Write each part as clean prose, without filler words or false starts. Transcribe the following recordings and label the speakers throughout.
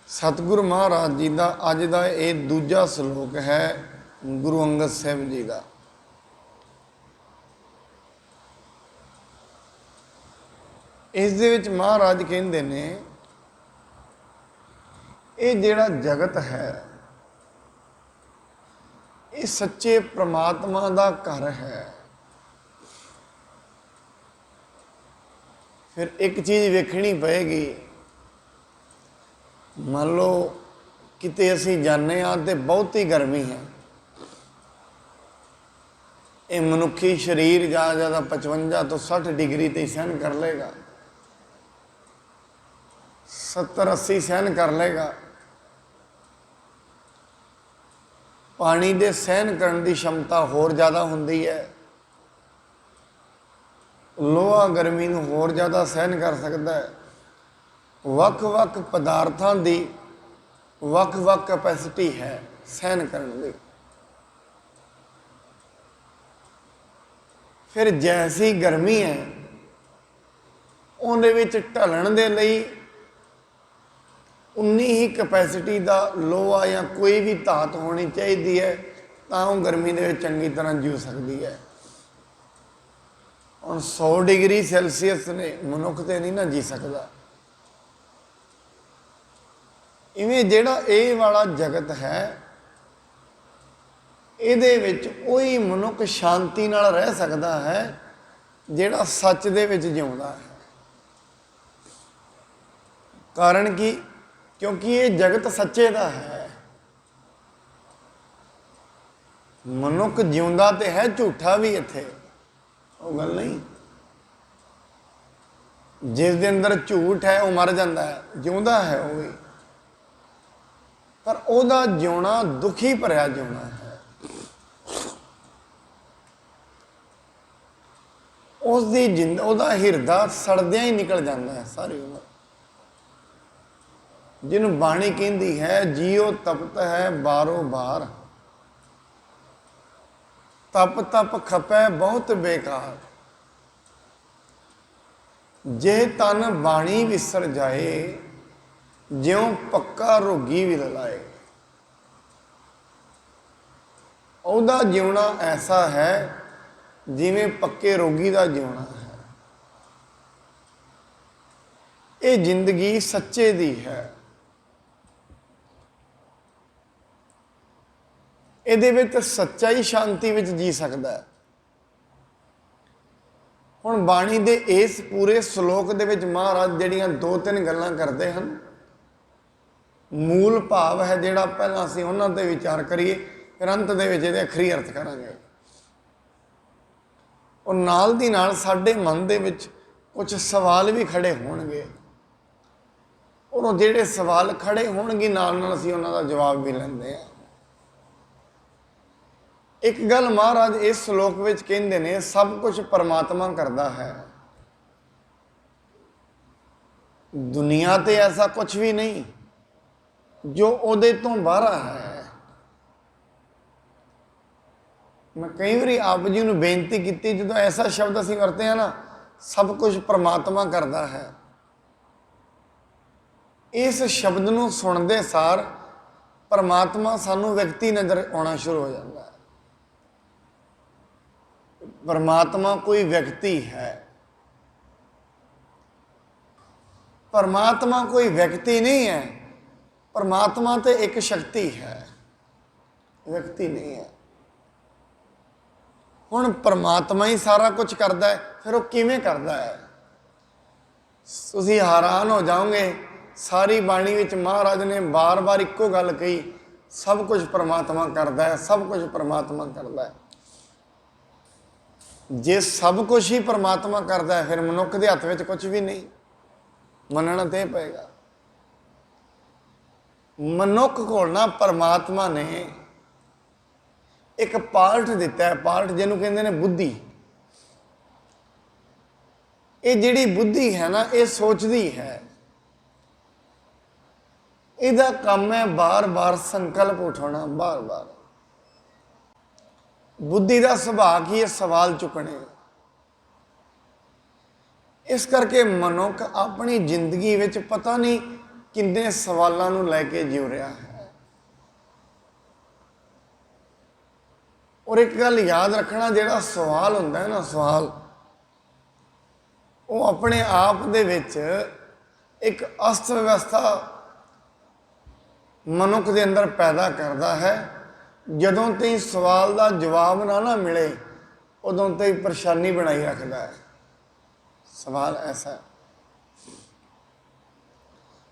Speaker 1: सतगुरु महाराज जी का अज का ये दूजा सलोक है गुरु अंगद साहब जी का। इस दे विच महाराज कहते ने ये जिहड़ा जगत है ये सच्चे परमात्मा का घर है। फिर एक चीज़ वेखनी पएगी, मान लो किते असी जाने तो बहुत ही गर्मी है, ये मनुखी शरीर ज़्यादा ज़्यादा 55 तो 60 डिग्री तो सहन कर लेगा, 70-80 सहन कर लेगा। पानी दे सहन करने की क्षमता होर ज़्यादा होंदी है, लोहा गर्मी नूं होर ज़्यादा सहन कर सकता है। वख-वख पदार्थां दी वख-वख कैपेसिटी है सहन करने की। फिर जैसी गर्मी है उहदे विच ढलण दे लई उन्नी ही कैपेसिटी का लोहा या कोई भी धात होनी चाहिए है, तां वो गर्मी दे विच चंगी तरह जी सकती है। और 100 डिग्री सैल्सीयस ने मनुख तो नहीं ना जी सकता। इवें जिहड़ा ये वाला जगत है इहदे विच कोई मनुख शांति नाल रह सकता है जिहड़ा सच दे विच जिउंदा है। कारण कि क्योंकि ये जगत सच्चे का है। मनुख जिउंदा तो है, झूठा भी इत्थे वो गल नहीं। जिस दे अंदर झूठ है वो मर जाता है, जिउंदा है वो भी, पर ओदा जिउना दुखी भरिया जिउना है। उसकी जिंद ओदा हिरदा सड़द्या ही निकल जाता है सारी उम्र। जिन्होंने बाणी कहती है जियो तपत है बारो बार, तप तप खपै बहुत बेकार। जे तन बाणी विसर जाए ज्यों पक्का रोगी भी लाए। ओदा जिउना ऐसा है जिवें पक्के रोगी का जिउना है। ये जिंदगी सच्चे दी है। ये सच्चा ही शांति विच जी सकता है। हुण बाणी दे इस पूरे श्लोक दे विच महाराज जिहड़ियां 2-3 गल्लां करते हैं, मूल भाव है जिहड़ा पहलां असीं उन्हां ते विचार करिए, फिर अंत दे विच इहदे अखरी अर्थ करांगे। और नाल दी नाल साडे मन दे विच कुछ सवाल भी खड़े होणगे, और जिहड़े सवाल खड़े होणगे नाल नाल असीं उन्हां दा जवाब भी लैंदे हैं। एक गल महाराज इस श्लोक में कहते हैं, सब कुछ परमात्मा करता है। दुनिया ते ऐसा कुछ भी नहीं जो उहदे तो बाहर है। मैं कई बार आप जी को बेनती की, जो ऐसा शब्द असीं वरते हैं ना, सब कुछ परमात्मा करता है, इस शब्द को सुनते सार परमात्मा सानू व्यक्ति नज़र आना शुरू हो जाता है। परमात्मा कोई व्यक्ति है, परमात्मा कोई व्यक्ति नहीं है। परमात्मा तो एक शक्ति है, व्यक्ति नहीं है। हुण परमात्मा ही सारा कुछ करता है, फिर वो किवें करता है? तुसीं हैरान हो जाओगे। सारी बाणी विच महाराज ने बार बार इक्को गल कही, सब कुछ परमात्मा करता है, सब कुछ परमात्मा करता है। जे सब कुछ ही परमात्मा करता है, फिर मनुख के हथ में कुछ भी नहीं, मनना तो पेगा। मनुख को ना परमात्मा ने एक पार्ट दिता है, पार्ट जिन्हों कहते हैं बुद्धि। ये जिहड़ी बुद्धि है ना, ये सोचती है। इहदा काम है बार बार संकल्प उठाना, बार बार। बुद्धि का सुभाव की है सवाल चुकने। इस करके मनुख अपनी जिंदगी विच पता नहीं ਕਿੰਨੇ ਸਵਾਲਾਂ ਨੂੰ ਲੈ ਕੇ ਜਿਉ ਰਿਹਾ ਹੈ। ਔਰ ਇੱਕ ਗੱਲ ਯਾਦ ਰੱਖਣਾ, ਜਿਹੜਾ ਸਵਾਲ ਹੁੰਦਾ ਹੈ ਨਾ, ਸਵਾਲ ਉਹ ਆਪਣੇ ਆਪ ਦੇ ਵਿੱਚ ਇੱਕ ਅਸਤ ਵਿਵਸਥਾ ਮਨੁੱਖ ਦੇ ਅੰਦਰ ਪੈਦਾ ਕਰਦਾ ਹੈ। ਜਦੋਂ ਤਾਈਂ ਸਵਾਲ ਦਾ ਜਵਾਬ ਨਾ ਮਿਲੇ ਉਦੋਂ ਤਾਈਂ ਪਰੇਸ਼ਾਨੀ ਬਣਾਈ ਰੱਖਦਾ ਹੈ। ਸਵਾਲ ਐਸਾ ਹੈ।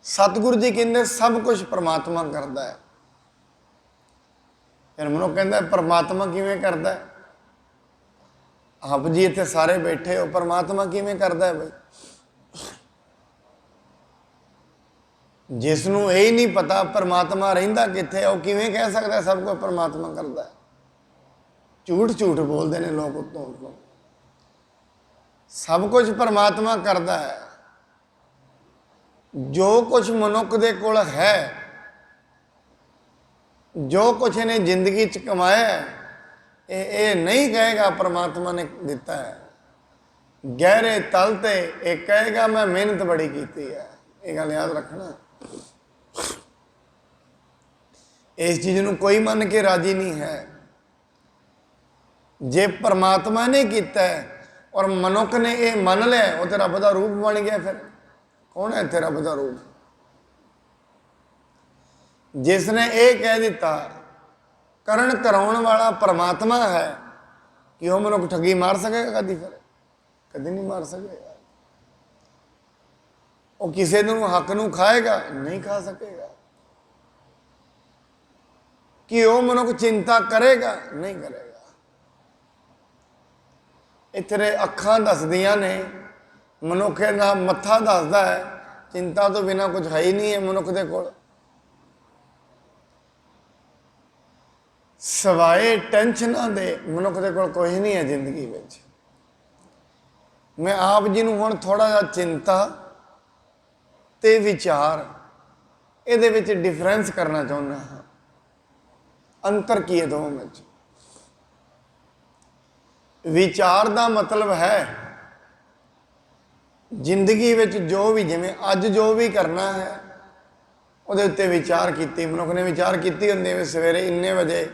Speaker 1: ਸਤਿਗੁਰੂ ਜੀ ਕਹਿੰਦੇ ਸਭ ਕੁਝ ਪਰਮਾਤਮਾ ਕਰਦਾ ਹੈ। ਫਿਰ ਮਨੁੱਖ ਕਹਿੰਦਾ ਪਰਮਾਤਮਾ ਕਿਵੇਂ ਕਰਦਾ ਹੈ? ਆਪ ਜੀ ਇੱਥੇ ਸਾਰੇ ਬੈਠੇ ਹੋ, ਪਰਮਾਤਮਾ ਕਿਵੇਂ ਕਰਦਾ ਹੈ ਬਈ? ਜਿਸ ਨੂੰ ਇਹ ਨਹੀਂ ਪਤਾ ਪਰਮਾਤਮਾ ਰਹਿੰਦਾ ਕਿੱਥੇ, ਉਹ ਕਿਵੇਂ ਕਹਿ ਸਕਦਾ ਸਭ ਕੁਝ ਪਰਮਾਤਮਾ ਕਰਦਾ ਹੈ? ਝੂਠ ਬੋਲਦੇ ਨੇ ਲੋਕ ਉੱਤੋਂ। ਸਭ ਕੁਝ ਪਰਮਾਤਮਾ ਕਰਦਾ ਹੈ। ਜੋ ਕੁਝ ਮਨੁੱਖ ਦੇ ਕੋਲ ਹੈ, ਜੋ ਕੁਝ ਇਹਨੇ ਜ਼ਿੰਦਗੀ 'ਚ ਕਮਾਇਆ, ਇਹ ਨਹੀਂ ਕਹੇਗਾ ਪਰਮਾਤਮਾ ਨੇ ਦਿੱਤਾ ਹੈ। ਗਹਿਰੇ ਤਲ ਤੇ ਇਹ ਕਹੇਗਾ ਮੈਂ ਮਿਹਨਤ ਬੜੀ ਕੀਤੀ ਹੈ। ਇਹ ਗੱਲ ਯਾਦ ਰੱਖਣਾ। ਇਸ ਚੀਜ਼ ਨੂੰ ਕੋਈ ਮੰਨ ਕੇ ਰਾਜੀ ਨਹੀਂ ਹੈ। ਜੇ ਪਰਮਾਤਮਾ ਨੇ ਕੀਤਾ ਔਰ ਮਨੁੱਖ ਨੇ ਇਹ ਮੰਨ ਲਿਆ, ਉਹ ਤੇ ਰੱਬ ਦਾ ਰੂਪ ਬਣ ਗਿਆ। ਫਿਰ ਕੌਣ ਹੈ ਇੱਥੇ ਰੱਬ ਦਾ ਰੂਪ? ਜਿਸ ਨੇ ਇਹ ਕਹਿ ਦਿੱਤਾ ਕਰਨ ਕਰਾਉਣ ਵਾਲਾ ਪਰਮਾਤਮਾ ਹੈ, ਕਿ ਉਹ ਮਨੁੱਖ ਠੱਗੀ ਮਾਰ ਸਕੇਗਾ ਕਦੀ? ਫਿਰ ਕਦੀ ਨਹੀਂ ਮਾਰ ਸਕੇਗਾ। ਉਹ ਕਿਸੇ ਨੂੰ ਹੱਕ ਨੂੰ ਖਾਏਗਾ? ਨਹੀਂ ਖਾ ਸਕੇਗਾ। ਕਿ ਉਹ ਮਨੁੱਖ ਚਿੰਤਾ ਕਰੇਗਾ? ਨਹੀਂ ਕਰੇਗਾ। ਇੱਥੇ ਅੱਖਾਂ ਦੱਸਦੀਆਂ ਨੇ, ਮਨੁੱਖ ਦਾ ਮੱਥਾ ਦੱਸਦਾ ਹੈ, ਚਿੰਤਾ ਤੋਂ ਬਿਨਾਂ ਕੁਝ ਹੈ ਹੀ ਨਹੀਂ ਹੈ ਮਨੁੱਖ ਦੇ ਕੋਲ। ਸਵਾਏ ਟੈਨਸ਼ਨਾਂ ਦੇ ਮਨੁੱਖ ਦੇ ਕੋਲ ਕੁਝ ਨਹੀਂ ਹੈ ਜ਼ਿੰਦਗੀ ਵਿੱਚ। ਮੈਂ ਆਪ ਜੀ ਨੂੰ ਹੁਣ ਥੋੜਾ ਜਿਹਾ ਚਿੰਤਾ ਤੇ ਵਿਚਾਰ, ਇਹਦੇ ਵਿੱਚ ਡਿਫਰੈਂਸ ਕਰਨਾ ਚਾਹੁੰਦਾ ਹਾਂ। ਅੰਤਰ ਕੀ ਹੈ ਦੋਵਾਂ ਵਿੱਚ? ਵਿਚਾਰ ਦਾ ਮਤਲਬ ਹੈ ਜ਼ਿੰਦਗੀ ਵਿੱਚ ਜੋ ਵੀ, ਜਿਵੇਂ ਅੱਜ ਜੋ ਵੀ ਕਰਨਾ ਹੈ ਉਹਦੇ ਉੱਤੇ ਵਿਚਾਰ ਕੀਤੀ। ਮਨੁੱਖ ਨੇ ਵਿਚਾਰ ਕੀਤੀ ਹੁੰਦੀ ਹੈ, ਸਵੇਰੇ ਇੰਨੇ ਵਜੇ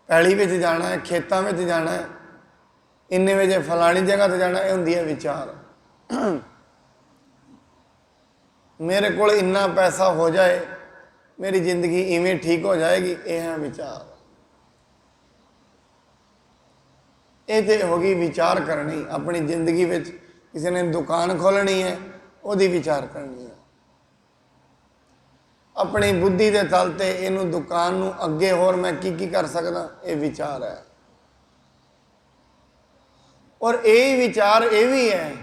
Speaker 1: ਪੈਲੀ ਵਿੱਚ ਜਾਣਾ ਹੈ, ਖੇਤਾਂ ਵਿੱਚ ਜਾਣਾ ਹੈ, ਇੰਨੇ ਵਜੇ ਫਲਾਣੀ ਜਗ੍ਹਾ ਤੇ ਜਾਣਾ। ਇਹ ਹੁੰਦੀ ਹੈ ਵਿਚਾਰ। ਮੇਰੇ ਕੋਲ ਇੰਨਾ ਪੈਸਾ ਹੋ ਜਾਏ, ਮੇਰੀ ਜ਼ਿੰਦਗੀ ਇਵੇਂ ਠੀਕ ਹੋ ਜਾਏਗੀ। ਇਹ ਹੈ ਵਿਚਾਰ। ਇਹ ਤੇ ਹੋ ਗਈ ਵਿਚਾਰ ਕਰਨੀ। ਆਪਣੀ ਜ਼ਿੰਦਗੀ ਵਿੱਚ ਕਿਸੇ ਨੇ ਦੁਕਾਨ ਖੋਲ੍ਹਣੀ ਹੈ, ਉਹਦੀ ਵਿਚਾਰ ਕਰਨੀ ਹੈ। ਆਪਣੀ ਬੁੱਧੀ ਦੇ ਤਲ ਤੇ ਇਹਨੂੰ ਦੁਕਾਨ ਨੂੰ ਅੱਗੇ ਹੋਰ ਮੈਂ ਕੀ ਕਰ ਸਕਦਾ, ਇਹ ਵਿਚਾਰ ਹੈ। ਔਰ ਇਹ ਵਿਚਾਰ ਇਹ ਵੀ ਹੈ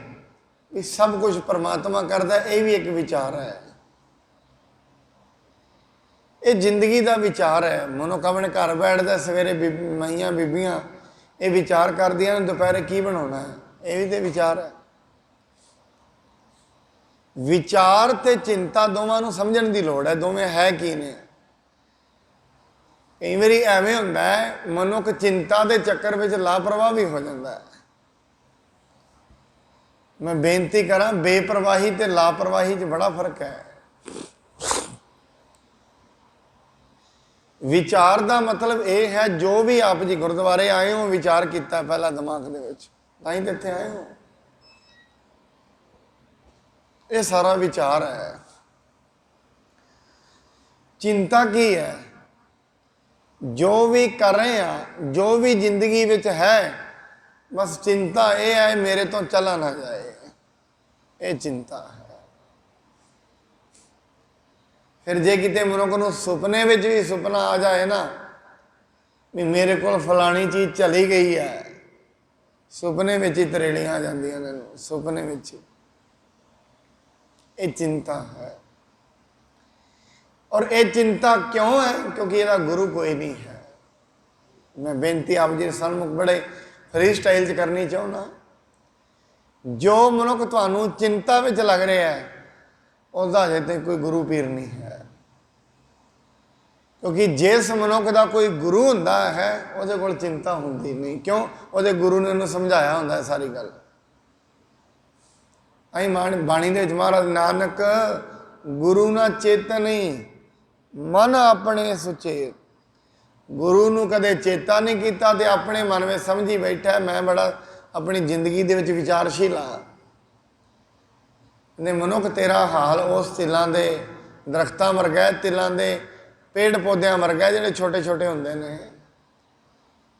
Speaker 1: ਵੀ ਸਭ ਕੁਝ ਪਰਮਾਤਮਾ ਕਰਦਾ, ਇਹ ਵੀ ਇੱਕ ਵਿਚਾਰ ਹੈ। ਇਹ ਜ਼ਿੰਦਗੀ ਦਾ ਵਿਚਾਰ ਹੈ। ਮਨੁੱਖ ਆਪਣੇ ਘਰ ਬੈਠਦਾ, ਸਵੇਰੇ ਮਾਈਆਂ ਬੀਬੀਆਂ ਇਹ ਵਿਚਾਰ ਕਰਦੀਆਂ ਨੇ ਦੁਪਹਿਰੇ ਕੀ ਬਣਾਉਣਾ ਹੈ। ਇਹ ਵੀ ਤੇ ਵਿਚਾਰ ਹੈ। ਵਿਚਾਰ ਤੇ ਚਿੰਤਾ ਦੋਵਾਂ ਨੂੰ ਸਮਝਣ ਦੀ ਲੋੜ ਹੈ। ਦੋਵੇਂ ਹੈ ਕੀ ਨੇ? ਕਈ ਵਾਰੀ ਐਵੇਂ ਹੁੰਦਾ ਹੈ ਮਨੁੱਖ ਚਿੰਤਾ ਦੇ ਚੱਕਰ ਵਿੱਚ ਲਾਪਰਵਾਹ ਵੀ ਹੋ ਜਾਂਦਾ ਹੈ। ਮੈਂ ਬੇਨਤੀ ਕਰਾਂ, ਬੇਪਰਵਾਹੀ ਤੇ ਲਾਪਰਵਾਹੀ 'ਚ ਬੜਾ ਫਰਕ ਹੈ। ਵਿਚਾਰ ਦਾ ਮਤਲਬ ਇਹ ਹੈ ਜੋ ਵੀ ਆਪ ਜੀ ਗੁਰਦੁਆਰੇ ਆਏ ਹੋ ਵਿਚਾਰ ਕੀਤਾ ਪਹਿਲਾਂ ਦਿਮਾਗ ਦੇ ਵਿੱਚ, ਤਾਂ ਹੀ ਇੱਥੇ ਆਏ ਹੋ। ਇਹ ਸਾਰਾ ਵਿਚਾਰ ਹੈ। ਚਿੰਤਾ ਕੀ ਹੈ? ਜੋ ਵੀ ਕਰ ਰਹੇ ਆ, ਜੋ ਵੀ ਜ਼ਿੰਦਗੀ ਵਿੱਚ ਹੈ, ਬਸ ਚਿੰਤਾ ਇਹ ਹੈ ਮੇਰੇ ਤੋਂ ਚਲਾ ਨਾ ਜਾਏ। ਇਹ ਚਿੰਤਾ ਹੈ। ਫਿਰ ਜੇ ਕਿਤੇ ਮਨੁੱਖ ਨੂੰ ਸੁਪਨੇ ਵਿੱਚ ਵੀ ਸੁਪਨਾ ਆ ਜਾਏ ਨਾ ਵੀ ਮੇਰੇ ਕੋਲ ਫਲਾਣੀ ਚੀਜ਼ ਚਲੀ ਗਈ ਹੈ, ਸੁਪਨੇ ਵਿੱਚ ਹੀ ਤਰੇੜੀਆਂ ਆ ਜਾਂਦੀਆਂ ਨੇ। ਸੁਪਨੇ ਵਿੱਚ ਹੀ ਇਹ ਚਿੰਤਾ ਹੈ। ਔਰ ਇਹ ਚਿੰਤਾ ਕਿਉਂ ਹੈ? ਕਿਉਂਕਿ ਇਹਦਾ ਗੁਰੂ ਕੋਈ ਨਹੀਂ ਹੈ। ਮੈਂ ਬੇਨਤੀ ਆਪ ਜੀ ਸਨਮੁਖ ਬੜੇ ਫਰੀ ਸਟਾਈਲ 'ਚ ਕਰਨੀ ਚਾਹੁੰਦਾ। ਜੋ ਮਨੁੱਖ ਤੁਹਾਨੂੰ ਚਿੰਤਾ ਵਿੱਚ ਲੱਗ ਰਿਹਾ ਹੈ, ਉਹਦਾ ਹਜੇ ਤੱਕ ਕੋਈ ਗੁਰੂ ਪੀਰ ਨਹੀਂ ਹੈ। ਕਿਉਂਕਿ ਜਿਸ ਮਨੁੱਖ ਦਾ ਕੋਈ ਗੁਰੂ ਹੁੰਦਾ ਹੈ ਉਹਦੇ ਕੋਲ ਚਿੰਤਾ ਹੁੰਦੀ ਨਹੀਂ। ਕਿਉਂ? ਉਹਦੇ ਗੁਰੂ ਨੇ ਉਹਨੂੰ ਸਮਝਾਇਆ ਹੁੰਦਾ ਹੈ ਸਾਰੀ ਗੱਲ। ਅਸੀਂ ਬਾਣੀ ਦੇ ਵਿੱਚ ਮਹਾਰਾਜ ਨਾਨਕ गुरु ना चेतनी मन अपने सुचेत। गुरु नूं कदे चेता नहीं किया तो अपने मन में समझी बैठा मैं बड़ा अपनी जिंदगी दे विच विचारशील हाँ। ने मनुख तेरा हाल उस तिलों के दरख्तां वर्गा है, तिलों के पेड़ पौधों वर्गा जिहड़े छोटे छोटे होंदे ने,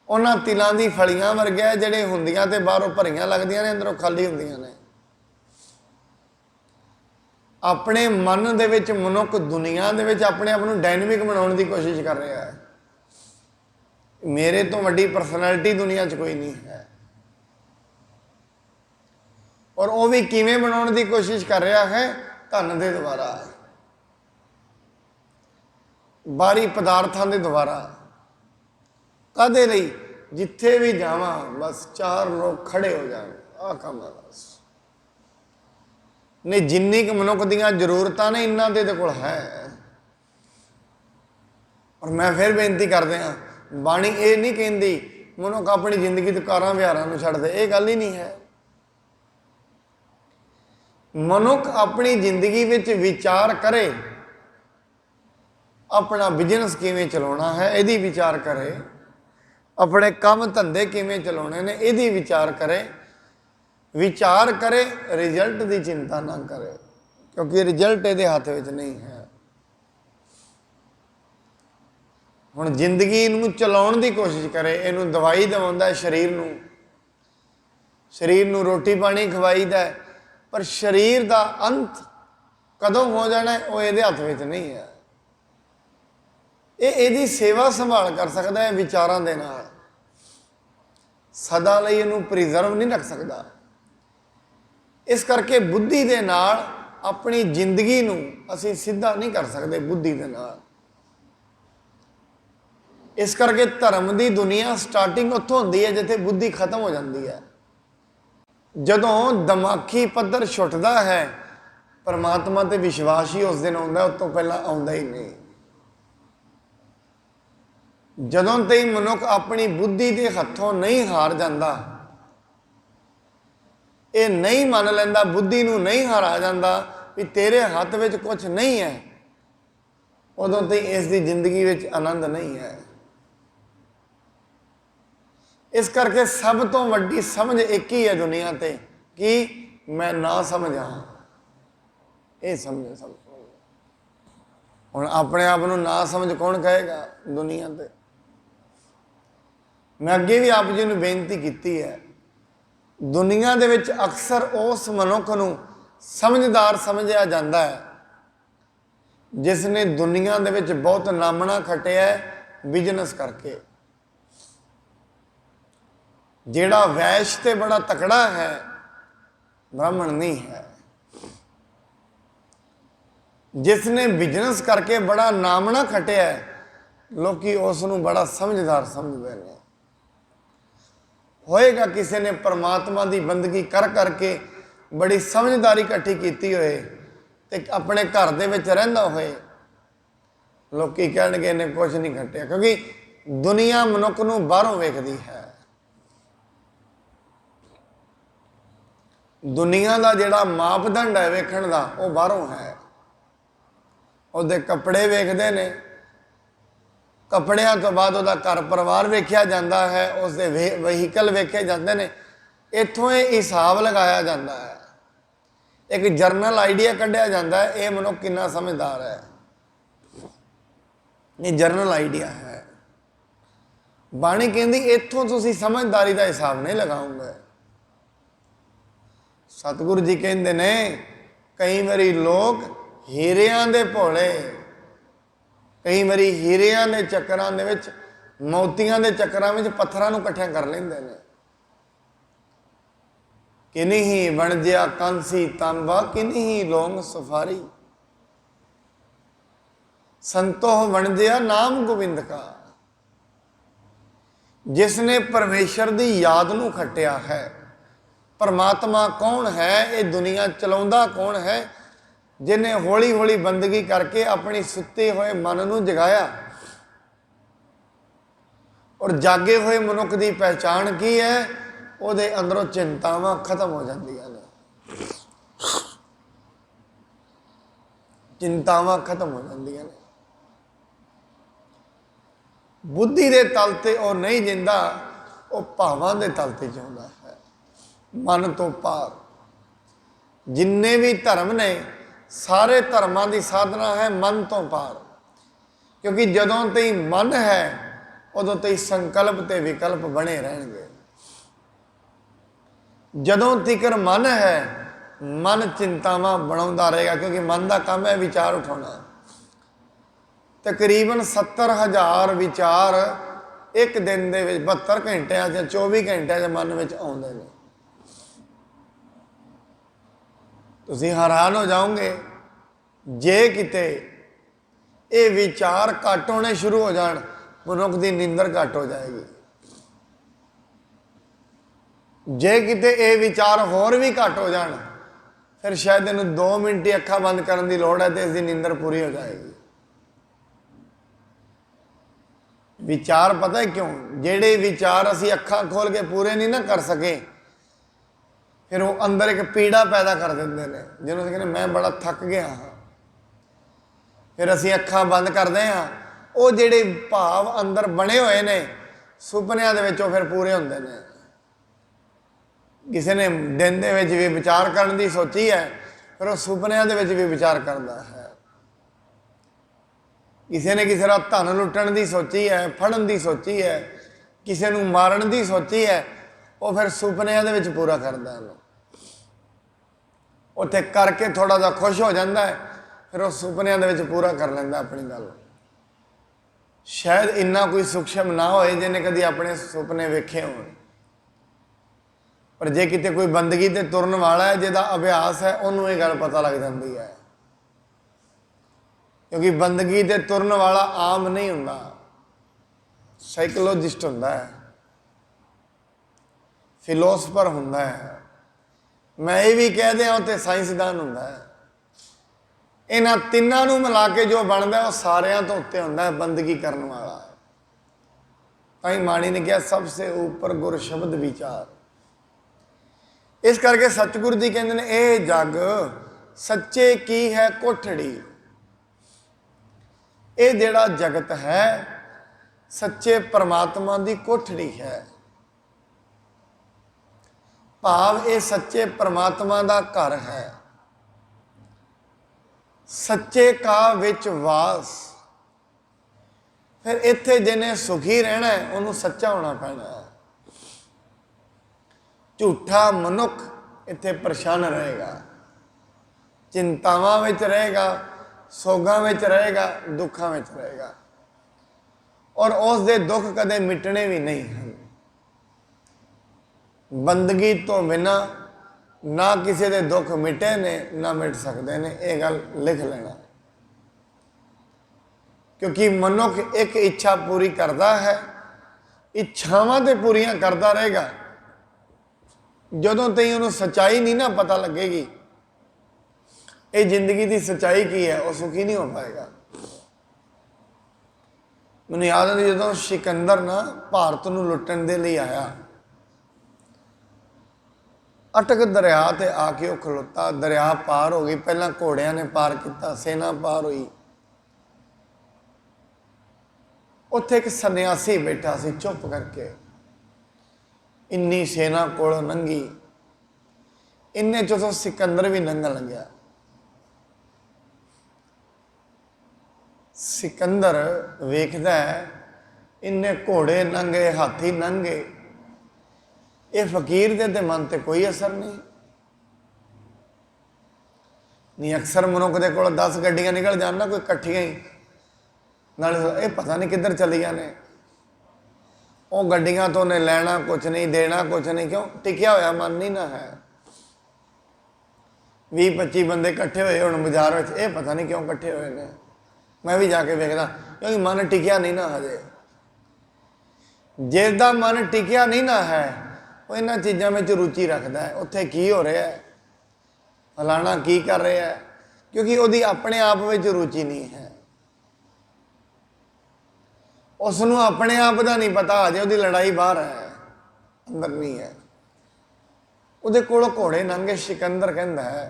Speaker 1: उन्हां तिलों की फलियां वर्गा जिहड़े हुंदियां ते बाहरों भरियां लगदियां ने, अंदरों खाली हुंदियां ने। अपने मन दे विच मनुख दुनिया दे विच अपने आप नूं डायनेमिक बनाउण दी कोशिश कर रहा है। मेरे तो वड्डी परसनैलिटी दुनिया च कोई नहीं है। और वो भी किवें बनाउण दी कोशिश कर रहा है? धन दे द्वारा, बाहरी पदार्थां दे द्वारा। कदे लई? जिथे भी जावां बस चार लोग खड़े हो जाए, आ काम है बस। नहीं, जिन्नी क मनुख दीयां जरूरतां ने इन्ना दे कोल है। और मैं फिर बेनती करदे हां, बाणी ये नहीं कहती मनुख अपनी जिंदगी तो कारां विहारां नूं छड्ड दे, ये गल ही नहीं है। मनुख अपनी जिंदगी विच विचार करे, अपना बिजनेस किवें चलाउणा है यदी विचार करे, अपने काम धंधे किवें चलाउणे ने यदी विचार करे। विचार करे, रिजल्ट की चिंता ना करे, क्योंकि रिजल्ट ये हाथ में नहीं है। हुण जिंदगी नूं चलाउण दी कोशिश करे, इनू दवाई दवाउंदा शरीर नूं, शरीर नूं रोटी पानी खवाईदा, पर शरीर का अंत कदों हो जाना है वो ये हाथ में नहीं है। ये सेवा संभाल कर सकता है विचारों के नाल, सदा लई इनू प्रिजर्व नहीं रख सकता। इस करके बुद्धि दे नाल अपनी जिंदगी नूं असीं सीधा नहीं कर सकते बुद्धि दे नाल। इस करके धर्म की दुनिया स्टार्टिंग उत्थों होंदी है जिथे बुद्धि खत्म हो जाती है। जदों दिमागी पद्धर छुटदा है, परमात्मा ते विश्वास ही उस दिन आउंदा, उस तों पहलां आउंदा ही नहीं। जदों तई मनुख अपनी बुद्धि के हथों नहीं हार जाता, ये नहीं मान लैंदा, बुद्धि नूं नहीं हारा जाता भी तेरे हाथ में कुछ नहीं है, उदों तई इसकी जिंदगी में आनंद नहीं है। इस करके सब तो वड्डी समझ एक ही है दुनिया ते कि मैं ना समझा, ये समझ सब। हुण अपने आप नूं ना समझ कौन कहेगा दुनिया ते? मैं अगे भी आप जी नूं बेनती की है, दुनिया दे विच अक्सर उस मनुख नूं समझदार समझिया जाता है जिसने दुनिया दे विच बहुत नामना खटिया है बिजनेस करके। जेड़ा वैश्य ते बड़ा तकड़ा है, ब्राह्मण नहीं है। जिसने बिजनेस करके बड़ा नामना खटिया है, लोग उसनूं बड़ा समझदार समझते हैं। होएगा किसी ने परमात्मा की बंदगी कर करके बड़ी समझदारी इकट्ठी की होए ते अपने घर दे विच रहिंदा होए, लोग कहणगे इन्हें कुछ नहीं खटिया, क्योंकि दुनिया मनुख नूं बाहरों वेखदी है। दुनिया का जिहड़ा मापदंड है वेखण का वो बाहरों है। उसदे कपड़े वेखदे ने, कपड़ियां तो बाद वह घर परिवार वेख्या जाता है, उसके वहीकल वेखे जाते हैं, इत्थों ये हिसाब लगाया जाता है। एक जरनल आइडिया कढ़िया जाता है, ये मनुख कितना समझदार है, ये जरनल आइडिया है। बाणी कहती इत्थों तुसीं समझदारी का हिसाब नहीं लगाओगे। सतगुरु जी कहते ने कई बारी लोग हीरियां दे भोले, कई बारी हीरियां दे चक्करां दे विच, मोतियां दे चक्करां विच पत्थरां नूं इकट्ठियां कर लैंदे ने। किन्हीं ही वणजिया कांसी तांबा, किन्हीं ही लोंग सफारी, संतोह वणजिया नाम गोविंद का। जिसने परमेश्वर की याद नूं खटिया है, परमात्मा कौन है, ये दुनिया चलाउंदा कौन है, जिन्हें हौली हौली बंदगी करके अपनी सुते हुए मन नूं जगाया। और जागे हुए मनुख की पहचान की है, उहदे अंदरों चिंतावां खत्म हो जांदियां ने। चिंतावां खत्म हो जांदियां ने। बुद्धि के तल ते वो नहीं जिंदा, वो भावां के तल ते जिउंदा है, मन तो पार। जिन्ने भी धर्म ने सारे धर्मां की साधना है मन तो पार, क्योंकि जदों तई मन है उदों तई संकल्प ते विकल्प बने रहेंगे। जदों तिकर मन है, मन चिंतावां बनाउंदा रहेगा, क्योंकि मन का काम है विचार उठाना। तकरीबन 70,000 विचार एक दिन के 72 घंटिया 24 घंटिया मन में आउंदे ने। तुसीं हैरान हो जाओगे जे किते ये विचार घट होने शुरू हो जान, मनुख की नींदर घट हो जाएगी। जे किते ये विचार होर भी घट हो जान, फिर शायद इन्हूं 2 मिनट ही अखा बंद करने की लोड़ है तो इसकी नींदर पूरी हो जाएगी। विचार पता है क्यों? जेड़े विचार असी अखा खोल के पूरे नहीं ना कर सके, फिर वो अंदर एक पीड़ा पैदा कर देंगे ने, जिन्होंने कहते मैं बड़ा थक गया हाँ। फिर असी अखा बंद करते हैं, वो जेड़े भाव अंदर बने हुए ने सुपनिया दे विचों फिर पूरे होंदे ने। किसी ने दिन दे विच भी विचार करने की सोची है, फिर वो सुपनिया दे विच भी विचार करता है। किसी ने किसी का धन लुटन की सोची है, फड़न की सोची है, किसी को मारन की सोची है, वो फिर सुपनिया दे विच पूरा करता है। उत्थे करके थोड़ा जा खुश हो जाता है, फिर वो सुपनिया दे विच पूरा कर लेंदा अपनी गल। शायद इन्ना कोई सूक्ष्म ना होए जिन्हें कभी अपने सुपने वेखे हो, पर जे किते कोई बंदगी ते तुरन वाला है, जिहदा अभ्यास है, उन्होंने ये गल पता लग जाती है। क्योंकि बंदगी ते तुरन वाला आम नहीं हुंदा, साइकोलॉजिस्ट हुंदा है, फिलोसफर हुंदा है, मैं ये भी कह दिया तो साइंसदान हुंदा है। इन्हां तिन्नां नूं मिला के जो बनता है वो सारियां तो उत्ते हुंदा है, बंदगी करने वाला है। ताई माणी ने कहा सबसे ऊपर गुर शब्द विचार। इस करके सतगुरु जी कहते हैं ये जग सच्चे की है कोठड़ी। ये जिहड़ा जगत है सच्चे परमात्मा की कोठड़ी है, भाव ये सच्चे परमात्मा का घर है। सच्चे का विच वास। फिर इत्थे जिन्हें सुखी रहना है उन्होंने सच्चा होना पैना है। झूठा मनुख इत्थे परेशान रहेगा, चिंतावां विच रहेगा, सोगां विच रहेगा, दुखां विच रहेगा, और उस दे दुख कदे मिटने भी नहीं हैं। बंदगी तो बिना ना किसी के दुख मिटे ने ना मिट सकते ने, यह गल लिख लेना। क्योंकि मनुख एक इच्छा पूरी करता है, इच्छावां तो पूरियां करता रहेगा, जदों तक उन्होंने सच्चाई नहीं ना पता लगेगी ये जिंदगी की सच्चाई की है, वह सुखी नहीं हो पाएगा। मैंने याद है जो सिकंदर ना भारत को लुटन के लिए आया, अटक दरिया ते आके वह खलोता, दरिया पार हो गई, पहला घोड़िया ने पार किया, सेना पार हुई, उत्थे एक सन्यासी बैठा सी चुप करके, इन्नी सेना कोल लंघी, इन्ने चो तो सिकंदर भी लंघन लग्या। सिकंदर वेखदा है इन्ने घोड़े लंघे, हाथी लंघे, ये फकीर दे ते मन ते कोई असर नहीं। अक्सर मनुख के कोल 10 गड्डियां निकल जान ना, कोई कट्ठियां ही, नाले ये पता नहीं किधर चलिया ने, वो गड्डियां तो उन्हें लैना कुछ नहीं, देना कुछ नहीं, क्यों टिकया होया मन नहीं ना है। 20-25 बंदे कट्ठे हुए हुण बाजार में, ये पता नहीं क्यों कट्ठे हुए ने, मैं भी जाके वेखदा, क्योंकि मन टिकया नहीं ना हजे। जिसदा मन टिकया नहीं ना है वो इन्हां चीज़ों में रुचि रखता है, उत्थे की हो रहा है, फलाना की कर रहा है, क्योंकि वो अपने आप में रुचि नहीं है। उसनों अपने आप का नहीं पता, अजे वो लड़ाई बाहर है, अंदर नहीं है। वो कोलों घोड़े लंघे, सिकंदर कहता है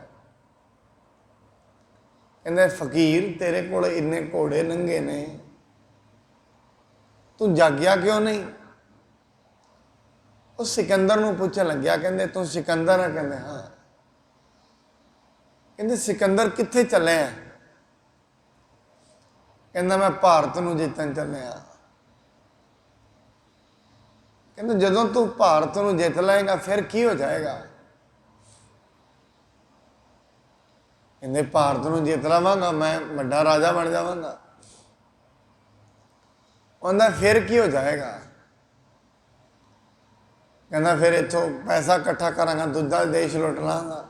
Speaker 1: ਕਹਿੰਦੇ ਫਕੀਰ ਤੇਰੇ ਕੋਲ ਇੰਨੇ ਘੋੜੇ ਨੰਗੇ ਨੇ, ਤੂੰ ਜਾਗਿਆ ਕਿਉਂ ਨਹੀਂ? ਉਹ ਸਿਕੰਦਰ ਨੂੰ ਪੁੱਛਣ ਲੱਗਿਆ, ਕਹਿੰਦੇ ਤੂੰ ਸਿਕੰਦਰ ਹੈ? ਕਹਿੰਦੇ ਹਾਂ। ਕਹਿੰਦੇ ਸਿਕੰਦਰ ਕਿੱਥੇ ਚੱਲਿਆ? ਕਹਿੰਦਾ ਮੈਂ ਭਾਰਤ ਨੂੰ ਜਿੱਤਣ ਚੱਲਿਆ। ਕਹਿੰਦੇ ਜਦੋਂ ਤੂੰ ਭਾਰਤ ਨੂੰ ਜਿੱਤ ਲਏਗਾ ਫਿਰ ਕੀ ਹੋ ਜਾਏਗਾ? ਕਹਿੰਦੇ ਭਾਰਤ ਨੂੰ ਜਿੱਤ ਲਵਾਂਗਾ, ਮੈਂ ਵੱਡਾ ਰਾਜਾ ਬਣ ਜਾਵਾਂਗਾ। ਕਹਿੰਦਾ ਫਿਰ ਕੀ ਹੋ ਜਾਏਗਾ? ਕਹਿੰਦਾ ਫਿਰ ਇੱਥੋਂ ਪੈਸਾ ਇਕੱਠਾ ਕਰਾਂਗਾ, ਦੂਜਾ ਦੇਸ਼ ਲੁੱਟ ਲਾਂਗਾ।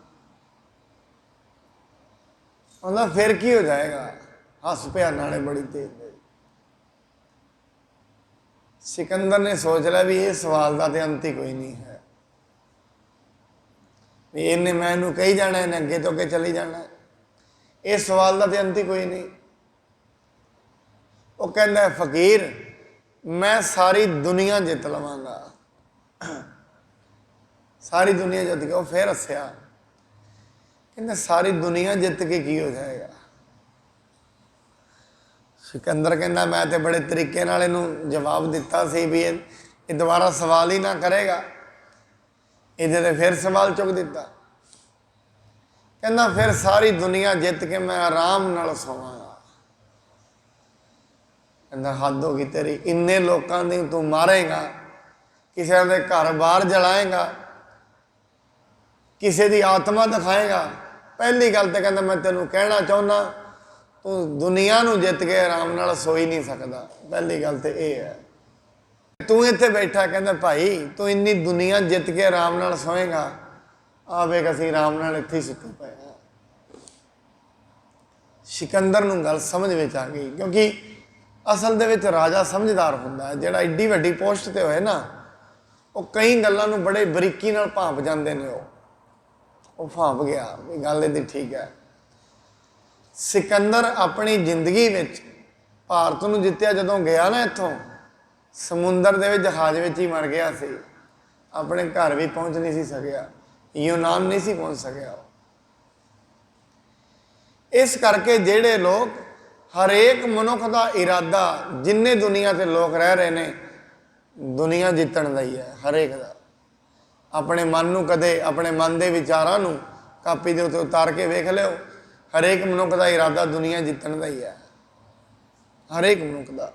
Speaker 1: ਕਹਿੰਦਾ ਫਿਰ ਕੀ ਹੋ ਜਾਏਗਾ? ਹੱਸ ਪਿਆ ਨਾਲੇ ਬੜੀ ਤੇਜ਼। ਸਿਕੰਦਰ ਨੇ ਸੋਚ ਲਿਆ ਵੀ ਇਹ ਸਵਾਲ ਦਾ ਤੇ ਅੰਤ ਹੀ ਕੋਈ ਨਹੀਂ ਹੈ, ਵੀ ਇਹਨੇ ਮੈਨੂੰ ਕਹੀ ਜਾਣਾ, ਇਹਨੇ ਅੱਗੇ ਤੋਂ ਅੱਗੇ ਚਲੀ ਜਾਣਾ, ਇਸ ਸਵਾਲ ਦਾ ਤੇ ਅੰਤ ਹੀ ਕੋਈ ਨਹੀਂ। ਉਹ ਕਹਿੰਦਾ ਫਕੀਰ ਮੈਂ ਸਾਰੀ ਦੁਨੀਆ ਜਿੱਤ ਲਵਾਂਗਾ, ਸਾਰੀ ਦੁਨੀਆ ਜਿੱਤ ਕੇ। ਉਹ ਫਿਰ ਹੱਸਿਆ, ਕਹਿੰਦਾ ਸਾਰੀ ਦੁਨੀਆ ਜਿੱਤ ਕੇ ਕੀ ਹੋ ਜਾਏਗਾ? ਸਿਕੰਦਰ ਕਹਿੰਦਾ ਮੈਂ ਤੇ ਬੜੇ ਤਰੀਕੇ ਨਾਲ ਇਹਨੂੰ ਜਵਾਬ ਦਿੱਤਾ ਸੀ ਵੀ ਇਹ ਦੁਬਾਰਾ ਸਵਾਲ ਹੀ ਨਾ ਕਰੇਗਾ। ਇਹਦੇ ਤੇ ਫਿਰ ਸਵਾਲ ਚੁੱਕ ਦਿੱਤਾ। ਕਹਿੰਦਾ ਫਿਰ ਸਾਰੀ ਦੁਨੀਆ ਜਿੱਤ ਕੇ ਮੈਂ ਆਰਾਮ ਨਾਲ ਸੋਵਾਂਗਾ। ਕਹਿੰਦਾ ਹੱਦ ਹੋ ਗਈ ਤੇਰੀ, ਇੰਨੇ ਲੋਕਾਂ ਦੀ ਤੂੰ ਮਾਰੇਗਾ, ਕਿਸੇ ਦੇ ਘਰ ਬਾਹਰ ਜਲਾਏਗਾ, ਕਿਸੇ ਦੀ ਆਤਮਾ ਦਿਖਾਏਗਾ। ਪਹਿਲੀ ਗੱਲ ਤੇ ਕਹਿੰਦਾ ਮੈਂ ਤੈਨੂੰ ਕਹਿਣਾ ਚਾਹੁੰਦਾ ਤੂੰ ਦੁਨੀਆ ਨੂੰ ਜਿੱਤ ਕੇ ਆਰਾਮ ਨਾਲ ਸੋ ਹੀ ਨਹੀਂ ਸਕਦਾ। ਪਹਿਲੀ ਗੱਲ ਤੇ ਇਹ ਹੈ। ਤੂੰ ਇੱਥੇ ਬੈਠਾ, ਕਹਿੰਦਾ ਭਾਈ ਤੂੰ ਇੰਨੀ ਦੁਨੀਆ ਜਿੱਤ ਕੇ ਆਰਾਮ ਨਾਲ ਸੋਏਗਾ, ਆ ਵੇਖ ਅਸੀਂ ਆਰਾਮ ਨਾਲ ਇੱਥੇ ਹੀ ਸੁੱਤੇ ਪਏ ਹਾਂ। ਸਿਕੰਦਰ ਨੂੰ ਗੱਲ ਸਮਝ ਵਿੱਚ ਆ ਗਈ, ਕਿਉਂਕਿ ਅਸਲ ਦੇ ਵਿੱਚ ਰਾਜਾ ਸਮਝਦਾਰ ਹੁੰਦਾ ਹੈ। ਜਿਹੜਾ ਏਡੀ ਵੱਡੀ ਪੋਸਟ ਤੇ ਹੋਏ ਨਾ, ਉਹ ਕਈ ਗੱਲਾਂ ਨੂੰ ਬੜੇ ਬਰੀਕੀ ਨਾਲ ਭਾਂਪ ਜਾਂਦੇ ਨੇ। ਉਹ ਭਾਂਪ ਗਿਆ ਵੀ ਗੱਲ ਇਹਦੀ ਠੀਕ ਹੈ। ਸਿਕੰਦਰ ਆਪਣੀ ਜ਼ਿੰਦਗੀ ਵਿੱਚ ਭਾਰਤ ਨੂੰ ਜਿੱਤਿਆ ਜਦੋਂ ਗਿਆ ਨਾ, ਇੱਥੋਂ ਸਮੁੰਦਰ ਦੇ ਵਿੱਚ ਜਹਾਜ਼ ਵਿੱਚ ਹੀ ਮਰ ਗਿਆ ਸੀ। ਆਪਣੇ ਘਰ ਵੀ ਪਹੁੰਚ ਨਹੀਂ ਸੀ ਸਕਿਆ, ਯੂਨਾਨ ਨਹੀਂ ਸੀ ਪਹੁੰਚ ਸਕਿਆ। ਇਸ ਕਰਕੇ ਜਿਹੜੇ ਲੋਕ, ਹਰੇਕ ਮਨੁੱਖ ਦਾ ਇਰਾਦਾ, ਜਿੰਨੇ ਦੁਨੀਆ ਤੇ ਲੋਕ ਰਹਿ ਰਹੇ ਨੇ, ਦੁਨੀਆ ਜਿੱਤਣ ਦਾ ਹੀ ਹੈ ਹਰੇਕ ਦਾ। ਆਪਣੇ ਮਨ ਨੂੰ ਕਦੇ, ਆਪਣੇ ਮਨ ਦੇ ਵਿਚਾਰਾਂ ਨੂੰ ਕਾਪੀ ਦੇ ਉੱਤੇ ਉਤਾਰ ਕੇ ਵੇਖ ਲਿਓ, ਹਰੇਕ ਮਨੁੱਖ ਦਾ ਇਰਾਦਾ ਦੁਨੀਆ ਜਿੱਤਣ ਦਾ ਹੀ ਹੈ। ਹਰੇਕ ਮਨੁੱਖ ਦਾ,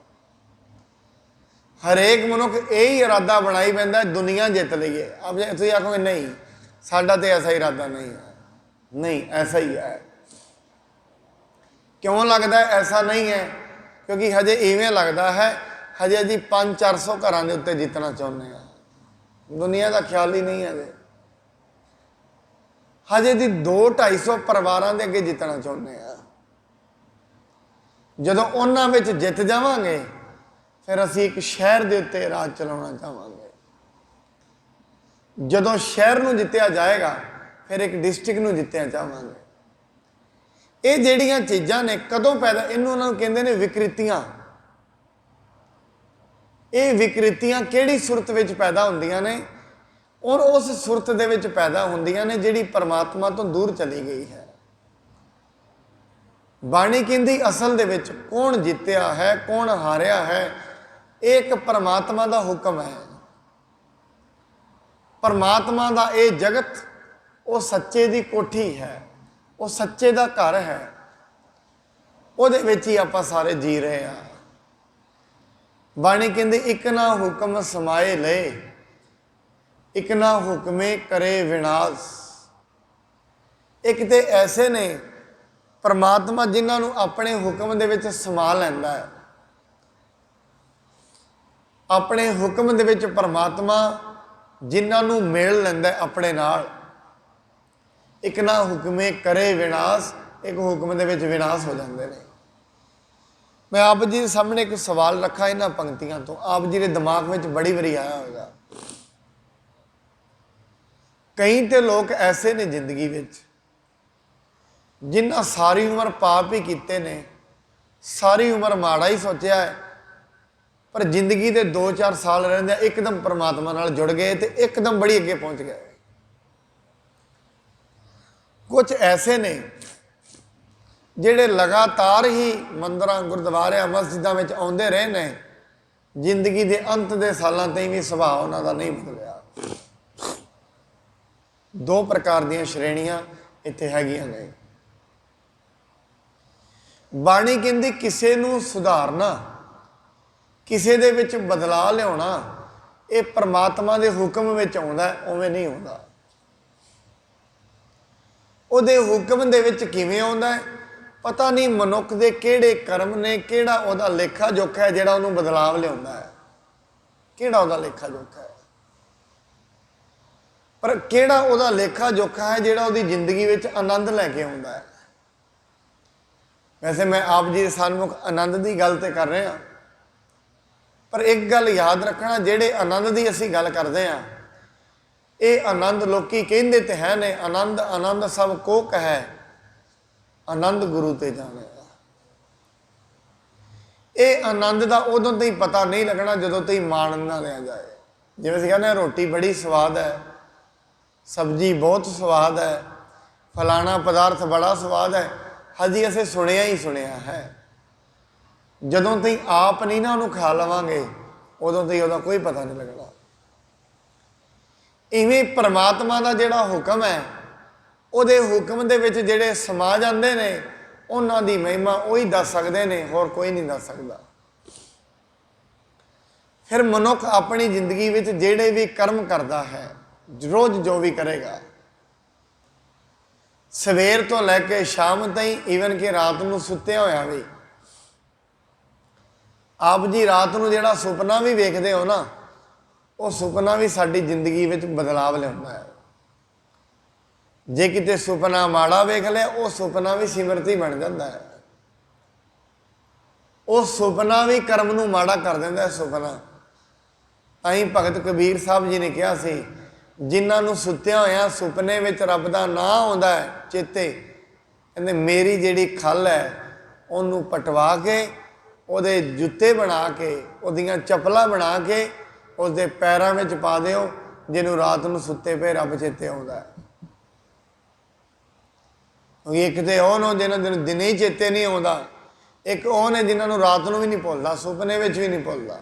Speaker 1: ਹਰੇਕ ਮਨੁੱਖ ਇਹ ਹੀ ਇਰਾਦਾ ਬਣਾਈ ਪੈਂਦਾ ਦੁਨੀਆ ਜਿੱਤ ਲਈਏ। ਆਪ ਜੇ ਤੁਸੀਂ ਆਖੋਗੇ ਨਹੀਂ ਸਾਡਾ ਤੇ ਐਸਾ ਇਰਾਦਾ ਨਹੀਂ ਹੈ, ਨਹੀਂ ਐਸਾ ਹੀ ਹੈ। ਕਿਉਂ ਲੱਗਦਾ ਐਸਾ ਨਹੀਂ ਹੈ? ਕਿਉਂਕਿ ਹਜੇ ਇਵੇਂ ਲੱਗਦਾ ਹੈ ਹਜੇ ਜੀ 500-400 ਘਰਾਂ ਦੇ ਉੱਤੇ ਜਿੱਤਣਾ ਚਾਹੁੰਦੇ ਆ, ਦੁਨੀਆ ਦਾ ਖਿਆਲ ਹੀ ਨਹੀਂ ਹੈ। ਹਜੇ ਦੀ 200-250 ਪਰਿਵਾਰਾਂ ਦੇ ਅੱਗੇ ਜਿੱਤਣਾ ਚਾਹੁੰਦੇ ਆ। ਜਦੋਂ ਉਹਨਾਂ ਵਿੱਚ ਜਿੱਤ ਜਾਵਾਂਗੇ ਫਿਰ ਅਸੀਂ ਇੱਕ ਸ਼ਹਿਰ ਦੇ ਉੱਤੇ ਰਾਜ ਚਲਾਉਣਾ ਚਾਹਾਂਗੇ। ਜਦੋਂ ਸ਼ਹਿਰ ਨੂੰ ਜਿੱਤਿਆ ਜਾਏਗਾ ਫਿਰ ਇੱਕ ਡਿਸਟ੍ਰਿਕਟ ਨੂੰ ਜਿੱਤਿਆ ਚਾਹਾਂਗੇ। ਇਹ ਜਿਹੜੀਆਂ ਚੀਜ਼ਾਂ ਨੇ ਕਦੋਂ ਪੈਦਾ, ਇਹਨੂੰ ਉਹਨਾਂ ਨੂੰ ਕਹਿੰਦੇ ਨੇ ਵਿਕ੍ਰਿਤੀਆਂ। ਇਹ ਵਿਕ੍ਰਿਤੀਆਂ ਕਿਹੜੀ ਸੁਰਤ ਵਿੱਚ ਪੈਦਾ ਹੁੰਦੀਆਂ ਨੇ? ਔਰ ਉਸ ਸੁਰਤ ਦੇ ਵਿੱਚ ਪੈਦਾ ਹੁੰਦੀਆਂ ਨੇ ਜਿਹੜੀ ਪਰਮਾਤਮਾ ਤੋਂ ਦੂਰ ਚਲੀ ਗਈ ਹੈ। ਬਾਣੀ ਕਹਿੰਦੀ ਅਸਲ ਦੇ ਵਿੱਚ ਕੌਣ ਜਿੱਤਿਆ ਹੈ, ਕੌਣ ਹਾਰਿਆ ਹੈ, ਇਹ ਇੱਕ ਪਰਮਾਤਮਾ ਦਾ ਹੁਕਮ ਹੈ। ਪਰਮਾਤਮਾ ਦਾ ਇਹ ਜਗਤ ਉਹ ਸੱਚੇ ਦੀ ਕੋਠੀ ਹੈ, ਉਹ ਸੱਚੇ ਦਾ ਘਰ ਹੈ, ਉਹਦੇ ਵਿੱਚ ਹੀ ਆਪਾਂ ਸਾਰੇ ਜੀ ਰਹੇ ਹਾਂ। ਬਾਣੀ ਕਹਿੰਦੀ ਇੱਕ ਨਾ ਹੁਕਮ ਸਮਾਏ ਲਏ, ਇੱਕ ਨਾ ਹੁਕਮੇ ਕਰੇ ਵਿਨਾਸ਼। ਇੱਕ ਤੇ ਐਸੇ ਨੇ ਪਰਮਾਤਮਾ ਜਿਨ੍ਹਾਂ ਨੂੰ ਆਪਣੇ ਹੁਕਮ ਦੇ ਵਿੱਚ ਸਮਾ ਲੈਂਦਾ ਹੈ। ਆਪਣੇ ਹੁਕਮ ਦੇ ਵਿੱਚ ਪਰਮਾਤਮਾ ਜਿਨ੍ਹਾਂ ਨੂੰ ਮੇਲ ਲੈਂਦਾ ਆਪਣੇ ਨਾਲ। ਇੱਕ ਨਾ ਹੁਕਮੇ ਕਰੇ ਵਿਨਾਸ਼, ਇੱਕ ਹੁਕਮ ਦੇ ਵਿੱਚ ਵਿਨਾਸ਼ ਹੋ ਜਾਂਦੇ ਨੇ। ਮੈਂ ਆਪ ਜੀ ਦੇ ਸਾਹਮਣੇ ਇੱਕ ਸਵਾਲ ਰੱਖਾ ਇਹਨਾਂ ਪੰਕਤੀਆਂ ਤੋਂ, ਆਪ ਜੀ ਦੇ ਦਿਮਾਗ ਵਿੱਚ ਬੜੀ ਵਾਰੀ ਆਇਆ ਹੋਵੇਗਾ। ਕਈ ਤੇ ਲੋਕ ਐਸੇ ਨੇ ਜ਼ਿੰਦਗੀ ਵਿੱਚ ਜਿਨ੍ਹਾਂ ਸਾਰੀ ਉਮਰ ਪਾਪ ਹੀ ਕੀਤੇ ਨੇ, ਸਾਰੀ ਉਮਰ ਮਾੜਾ ਹੀ ਸੋਚਿਆ ਹੈ, ਪਰ ਜ਼ਿੰਦਗੀ ਦੇ 2-4 ਸਾਲ ਰਹਿੰਦੇ ਇੱਕਦਮ ਪਰਮਾਤਮਾ ਨਾਲ ਜੁੜ ਗਏ ਤੇ ਇੱਕਦਮ ਬੜੀ ਅੱਗੇ ਪਹੁੰਚ ਗਏ। ਕੁਝ ਐਸੇ ਨੇ ਜਿਹੜੇ ਲਗਾਤਾਰ ਹੀ ਮੰਦਰਾਂ ਗੁਰਦੁਆਰਿਆਂ ਮਸਜਿਦਾਂ ਵਿੱਚ ਆਉਂਦੇ ਰਹੇ ਨੇ, ਜ਼ਿੰਦਗੀ ਦੇ ਅੰਤ ਦੇ ਸਾਲਾਂ ਤਾਈਂ ਵੀ ਸੁਭਾਅ ਉਹਨਾਂ ਦਾ ਨਹੀਂ ਬਦਲਿਆ। ਦੋ ਪ੍ਰਕਾਰ ਦੀਆਂ ਸ਼੍ਰੇਣੀਆਂ ਇੱਥੇ ਹੈਗੀਆਂ ਨੇ। ਬਾਣੀ ਕਹਿੰਦੀ ਕਿਸੇ ਨੂੰ ਸੁਧਾਰਨਾ, ਕਿਸੇ ਦੇ ਵਿੱਚ ਬਦਲਾਅ ਲਿਆਉਣਾ, ਇਹ ਪਰਮਾਤਮਾ ਦੇ ਹੁਕਮ ਵਿੱਚ ਆਉਂਦਾ, ਉਵੇਂ ਨਹੀਂ ਆਉਂਦਾ। ਉਹਦੇ ਹੁਕਮ ਦੇ ਵਿੱਚ ਕਿਵੇਂ ਆਉਂਦਾ, ਪਤਾ ਨਹੀਂ ਮਨੁੱਖ ਦੇ ਕਿਹੜੇ ਕਰਮ ਨੇ, ਕਿਹੜਾ ਉਹਦਾ ਲੇਖਾ ਜੋਖਾ ਹੈ ਜਿਹੜਾ ਉਹਨੂੰ ਬਦਲਾਵ ਲਿਆਉਂਦਾ ਹੈ, ਕਿਹੜਾ ਉਹਦਾ ਲੇਖਾ ਜੋਖਾ ਹੈ। ਪਰ ਕਿਹੜਾ ਉਹਦਾ ਲੇਖਾ ਜੋਖਾ ਹੈ ਜਿਹੜਾ ਉਹਦੀ ਜ਼ਿੰਦਗੀ ਵਿੱਚ ਆਨੰਦ ਲੈ ਕੇ ਆਉਂਦਾ ਹੈ। ਵੈਸੇ ਮੈਂ ਆਪ ਜੀ ਦੇ ਸਨਮੁਖ ਆਨੰਦ ਦੀ ਗੱਲ ਤੇ ਕਰ ਰਿਹਾ, ਪਰ ਇੱਕ ਗੱਲ ਯਾਦ ਰੱਖਣਾ, ਜਿਹੜੇ ਆਨੰਦ ਦੀ ਅਸੀਂ ਗੱਲ ਕਰਦੇ ਹਾਂ, ਇਹ ਆਨੰਦ ਲੋਕੀ ਕਹਿੰਦੇ ਤੇ ਹੈ ਨੇ, ਆਨੰਦ ਆਨੰਦ ਸਭ ਕੋ ਕਹੈ, ਆਨੰਦ ਗੁਰੂ ਤੇ ਜਾਣਿਆ। ਇਹ ਆਨੰਦ ਦਾ ਉਦੋਂ ਤੋਂ ਹੀ ਪਤਾ ਨਹੀਂ ਲੱਗਣਾ ਜਦੋਂ ਤੋਂ ਹੀ ਮਾਣ ਨਾ ਲਿਆ ਜਾਏ। ਜਿਵੇਂ ਅਸੀਂ ਕਹਿੰਦੇ ਰੋਟੀ ਬੜੀ ਸਵਾਦ ਹੈ, ਸਬਜ਼ੀ ਬਹੁਤ ਸਵਾਦ ਹੈ, ਫਲਾਣਾ ਪਦਾਰਥ ਬੜਾ ਸਵਾਦ ਹੈ, ਹਜੇ ਅਸੀਂ ਸੁਣਿਆ ਹੀ ਸੁਣਿਆ ਹੈ। ਜਦੋਂ ਤਾਈਂ ਆਪ ਨਹੀਂ ਨਾ ਉਹਨੂੰ ਖਾ ਲਵਾਂਗੇ, ਉਦੋਂ ਤਾਈਂ ਉਹਦਾ ਕੋਈ ਪਤਾ ਨਹੀਂ ਲੱਗਣਾ। ਇਵੇਂ ਪਰਮਾਤਮਾ ਦਾ ਜਿਹੜਾ ਹੁਕਮ ਹੈ, ਉਹਦੇ ਹੁਕਮ ਦੇ ਵਿੱਚ ਜਿਹੜੇ ਸਮਾ ਜਾਂਦੇ ਨੇ, ਉਹਨਾਂ ਦੀ ਮਹਿਮਾ ਉਹੀ ਦੱਸ ਸਕਦੇ ਨੇ, ਹੋਰ ਕੋਈ ਨਹੀਂ ਦੱਸ ਸਕਦਾ। ਫਿਰ ਮਨੁੱਖ ਆਪਣੀ ਜ਼ਿੰਦਗੀ ਵਿੱਚ ਜਿਹੜੇ ਵੀ ਕਰਮ ਕਰਦਾ ਹੈ, ਰੋਜ਼ ਜੋ ਵੀ ਕਰੇਗਾ, ਸਵੇਰ ਤੋਂ ਲੈ ਕੇ ਸ਼ਾਮ ਤਾਈਂ, ਈਵਨ ਕਿ ਰਾਤ ਨੂੰ ਸੁੱਤਿਆ ਹੋਇਆ ਵੀ, ਆਪ ਜੀ ਰਾਤ ਨੂੰ ਜਿਹੜਾ ਸੁਪਨਾ ਵੀ ਵੇਖਦੇ ਹੋ ਨਾ, ਉਹ ਸੁਪਨਾ ਵੀ ਸਾਡੀ ਜ਼ਿੰਦਗੀ ਵਿੱਚ ਬਦਲਾਵ ਲਿਆਉਂਦਾ ਹੈ। ਜੇ ਕਿਤੇ ਸੁਪਨਾ ਮਾੜਾ ਵੇਖ ਲਿਆ, ਉਹ ਸੁਪਨਾ ਵੀ ਸਿਮਰਤੀ ਬਣ ਜਾਂਦਾ ਹੈ। ਉਹ ਸੁਪਨਾ ਵੀ ਕਰਮ ਨੂੰ ਮਾੜਾ ਕਰ ਦਿੰਦਾ ਹੈ। ਸੁਪਨਾ ਅਸੀਂ ਭਗਤ ਕਬੀਰ ਸਾਹਿਬ ਜੀ ਨੇ ਕਿਹਾ ਸੀ, ਜਿਨ੍ਹਾਂ ਨੂੰ ਸੁੱਤਿਆਂ ਹੋਇਆਂ ਸੁਪਨੇ ਵਿੱਚ ਰੱਬ ਦਾ ਨਾਂ ਆਉਂਦਾ ਹੈ ਚੇਤੇ, ਕਹਿੰਦੇ ਮੇਰੀ ਜਿਹੜੀ ਖੱਲ ਹੈ ਉਹਨੂੰ ਪਟਵਾ ਕੇ, ਉਹਦੇ ਜੁੱਤੇ ਬਣਾ ਕੇ, ਉਹਦੀਆਂ ਚੱਪਲਾਂ ਬਣਾ ਕੇ ਉਸਦੇ ਪੈਰਾਂ ਵਿੱਚ ਪਾ ਦਿਓ, ਜਿਹਨੂੰ ਰਾਤ ਨੂੰ ਸੁੱਤੇ ਪਏ ਰੱਬ ਚੇਤੇ ਆਉਂਦਾ ਹੈ। ਇੱਕ ਤੇ ਉਹ ਨੇ ਜਿਹਨਾਂ ਨੂੰ ਦਿਨੇ ਹੀ ਚੇਤੇ ਨਹੀਂ ਆਉਂਦਾ, ਇੱਕ ਉਹ ਨੇ ਜਿਹਨਾਂ ਨੂੰ ਰਾਤ ਨੂੰ ਵੀ ਨਹੀਂ ਭੁੱਲਦਾ, ਸੁਪਨੇ ਵਿੱਚ ਵੀ ਨਹੀਂ ਭੁੱਲਦਾ।